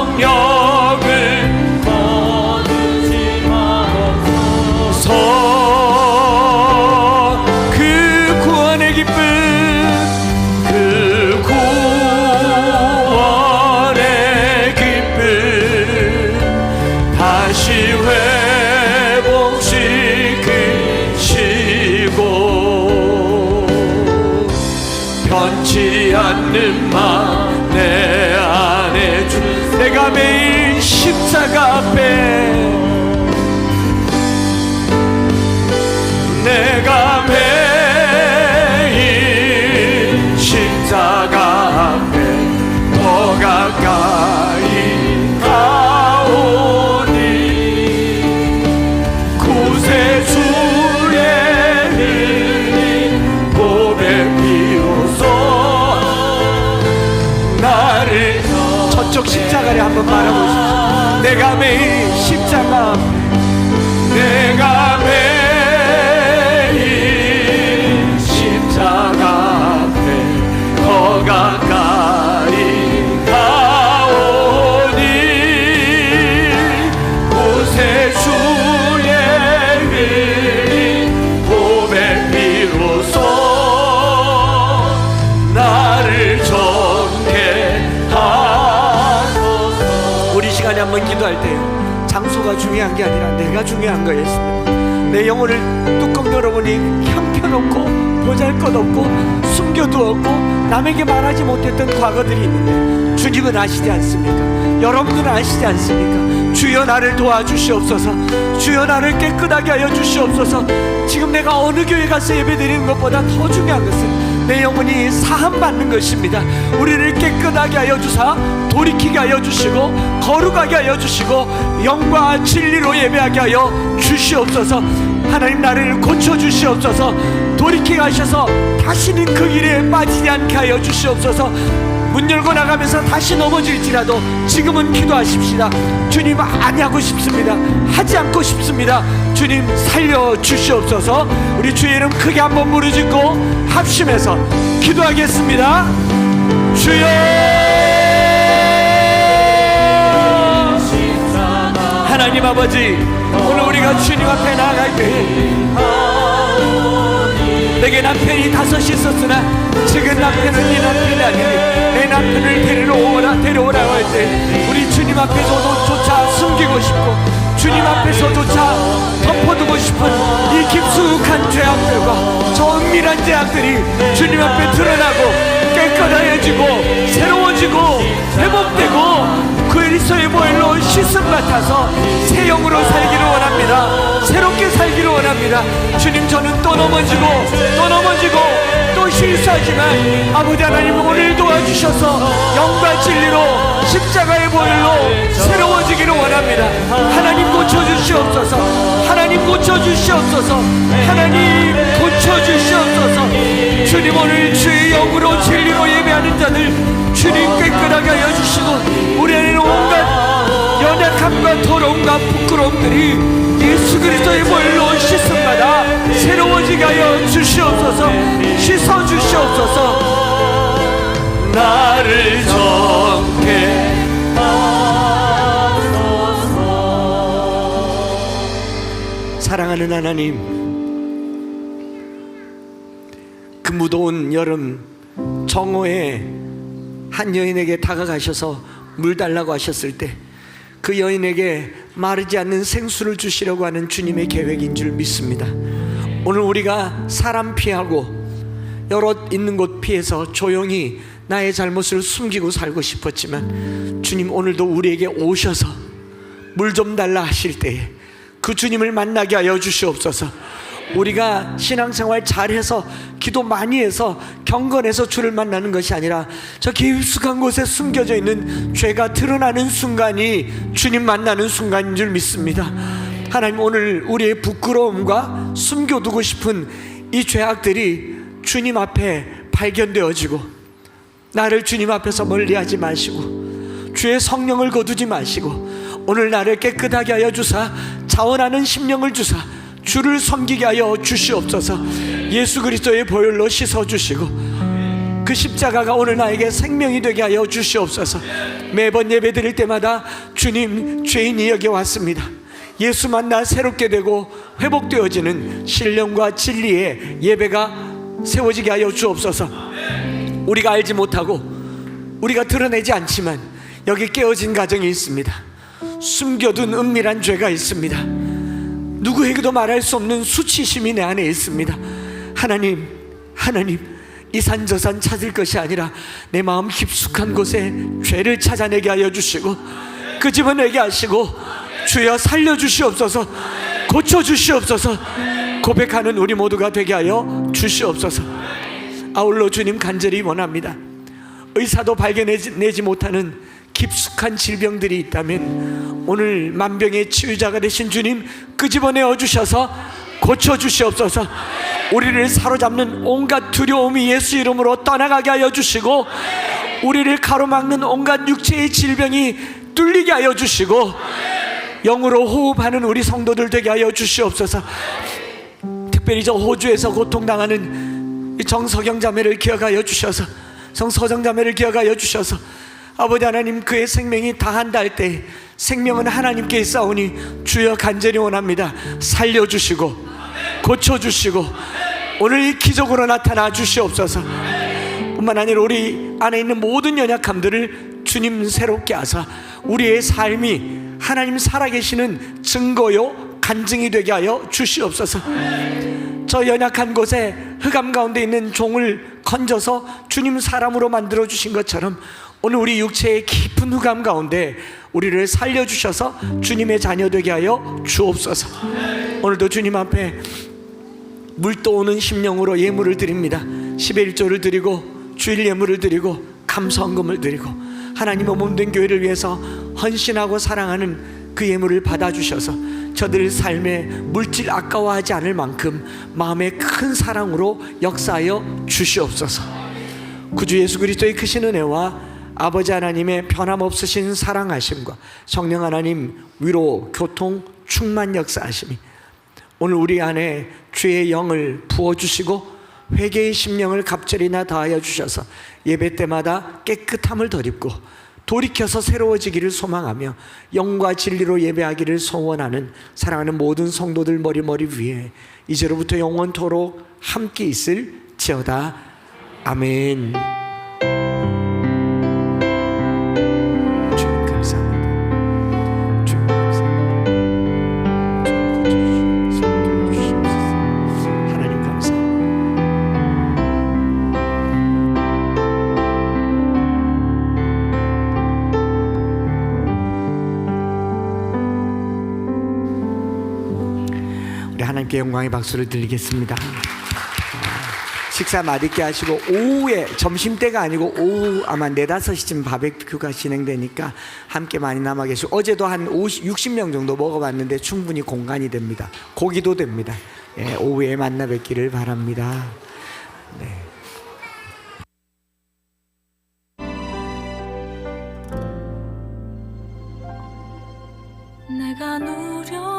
성령을 그 구원의 기쁨 그 구원의 기쁨 다시 회복시키시고 변치 않는 마음 내 안에 주 내가 매일 십자가 앞에 내가 매일 십자가 앞에 더 가까이 가오니 구세주의 흘린 보배 비로소 나를 저쪽 십자가를 한번 바라보십시오. 내가 매일 십자가 앞에 내가 매일 더 가까이 가오니 구세주의 흘린 보배 비로소 나를 정케 하소서. 우리 시간에 한번 기도할 때 장소가 중요한 게 아니라 내가 중요한 거였습니다. 내 영혼을 뚜껑 열어보니 형편없고 보잘것없고 숨겨두었고 남에게 말하지 못했던 과거들이 있는데 주님은 아시지 않습니까? 여러분들은 아시지 않습니까? 주여 나를 도와주시옵소서. 주여 나를 깨끗하게 하여 주시옵소서. 지금 내가 어느 교회 가서 예배드리는 것보다 더 중요한 것은 내 영혼이 사함받는 것입니다. 우리를 깨끗하게 하여 주사 돌이키게 하여 주시고 거룩하게 하여 주시고 영과 진리로 예배하게 하여 주시옵소서. 하나님 나를 고쳐주시옵소서. 돌이키게 하셔서 다시는 그 길에 빠지지 않게 하여 주시옵소서. 문 열고 나가면서 다시 넘어질지라도 지금은 기도하십시다. 주님 아니하고 싶습니다. 하지 않고 싶습니다. 주님 살려주시옵소서. 우리 주의 이름 크게 한번 부르짖고 합심해서 기도하겠습니다. 주여 하나님 아버지 오늘 우리가 주님 앞에 나아갈 때 내게 남편이 5이 있었으나 지금 남편은 네 남편이 아니니 내 남편을 데려오라고 할 때 우리 주님 앞에서조차 숨기고 싶고 주님 앞에서조차 덮어두고 싶은 이 깊숙한 죄악들과 저 은밀한 죄악들이 주님 앞에 드러나고 깨끗해지고 새로워지고 회복되고 그리스도의 보혈로 씻음 받아서 새 영으로 살기를 원합니다. 새롭게 살기를 원합니다. 주님 저는 또 넘어지고 또 실수하지만 아버지 하나님 오늘 도와주셔서 영과 진리로 십자가의 보혈로 새로워지기를 원합니다. 하나님 고쳐주시옵소서. 하나님 고쳐주시옵소서. 하나님 고쳐주시옵소서. 주님 오늘 주의 영으로 진리로 예배하는 자들 주님 깨끗하게 하여 주시고 우리 안에는 온갖 연약함과 더러움과 부끄러움들이 예수 그리스도의 보혈로 씻음받아 새로워지게 하여 주시옵소서. 씻어주시옵소서. 나를 정케 하소서. 사랑하는 하나님, 그 무더운 여름 정오에 한 여인에게 다가가셔서 물 달라고 하셨을 때 그 여인에게 마르지 않는 생수를 주시려고 하는 주님의 계획인 줄 믿습니다. 오늘 우리가 사람 피하고 여럿 있는 곳 피해서 조용히 나의 잘못을 숨기고 살고 싶었지만 주님 오늘도 우리에게 오셔서 물 좀 달라 하실 때에 그 주님을 만나게 하여 주시옵소서. 우리가 신앙생활 잘해서 기도 많이 해서 경건해서 주를 만나는 것이 아니라 저 깊숙한 곳에 숨겨져 있는 죄가 드러나는 순간이 주님 만나는 순간인 줄 믿습니다. 하나님, 오늘 우리의 부끄러움과 숨겨두고 싶은 이 죄악들이 주님 앞에 발견되어지고 나를 주님 앞에서 멀리하지 마시고 주의 성령을 거두지 마시고 오늘 나를 깨끗하게 하여 주사 자원하는 심령을 주사 주를 섬기게 하여 주시옵소서. 예수 그리스도의 보혈로 씻어주시고 그 십자가가 오늘 나에게 생명이 되게 하여 주시옵소서. 매번 예배 드릴 때마다 주님, 죄인이 여기 왔습니다. 예수 만나 새롭게 되고 회복되어지는 신령과 진리의 예배가 세워지게 하여 주옵소서. 우리가 알지 못하고 우리가 드러내지 않지만 여기 깨어진 가정이 있습니다. 숨겨둔 은밀한 죄가 있습니다. 누구에게도 말할 수 없는 수치심이 내 안에 있습니다. 하나님, 이산저산 찾을 것이 아니라 내 마음 깊숙한 곳에 죄를 찾아내게 하여 주시고 끄집어내게 하시고 주여 살려주시옵소서. 고쳐주시옵소서. 고백하는 우리 모두가 되게 하여 주시옵소서. 아울러 주님 간절히 원합니다. 의사도 발견내지 못하는 깊숙한 질병들이 있다면 오늘 만병의 치유자가 되신 주님 끄집어내어 주셔서 고쳐주시옵소서. 우리를 사로잡는 온갖 두려움이 예수 이름으로 떠나가게 하여 주시고 우리를 가로막는 온갖 육체의 질병이 뚫리게 하여 주시고 영으로 호흡하는 우리 성도들 되게 하여 주시옵소서. 특별히 저 호주에서 고통당하는 정석영 자매를 기억하여 주셔서 정서정 자매를 기억하여 주셔서 아버지 하나님, 그의 생명이 다한다 할 때 생명은 하나님께 있사오니 주여 간절히 원합니다. 살려주시고 고쳐주시고 오늘 이 기적으로 나타나 주시옵소서. 뿐만 아니라 우리 안에 있는 모든 연약함들을 주님 새롭게 하사 우리의 삶이 하나님 살아계시는 증거요 간증이 되게 하여 주시옵소서. 저 연약한 곳에 흑암 가운데 있는 종을 건져서 주님 사람으로 만들어 주신 것처럼 오늘 우리 육체의 깊은 흑암 가운데 우리를 살려주셔서 주님의 자녀 되게 하여 주옵소서. 오늘도 주님 앞에 물떠오는 심령으로 예물을 드립니다. 11조를 드리고 주일 예물을 드리고 감사헌금을 드리고 하나님의 몸된 교회를 위해서 헌신하고 사랑하는 그 예물을 받아주셔서 저들 삶에 물질 아까워하지 않을 만큼 마음의 큰 사랑으로 역사하여 주시옵소서. 구주 예수 그리스도의 크신 은혜와 아버지 하나님의 변함없으신 사랑하심과 성령 하나님 위로 교통 충만 역사하심이 오늘 우리 안에 주의 영을 부어주시고 회개의 심령을 갑절이나 더하여 주셔서 예배 때마다 깨끗함을 덧입고 돌이켜서 새로워지기를 소망하며 영과 진리로 예배하기를 소원하는 사랑하는 모든 성도들 머리머리 위에 이제로부터 영원토록 함께 있을지어다. 아멘. 하나님께 영광의 박수를 드리겠습니다. 식사 맛있게 하시고 오후에 점심때가 아니고 오후 아마 4-5시쯤 바베큐가 진행되니까 함께 많이 남아 계시고 어제도 한 60명 정도 먹어봤는데 충분히 공간이 됩니다. 고기도 됩니다. 예, 오후에 만나 뵙기를 바랍니다. 네. 내가 누려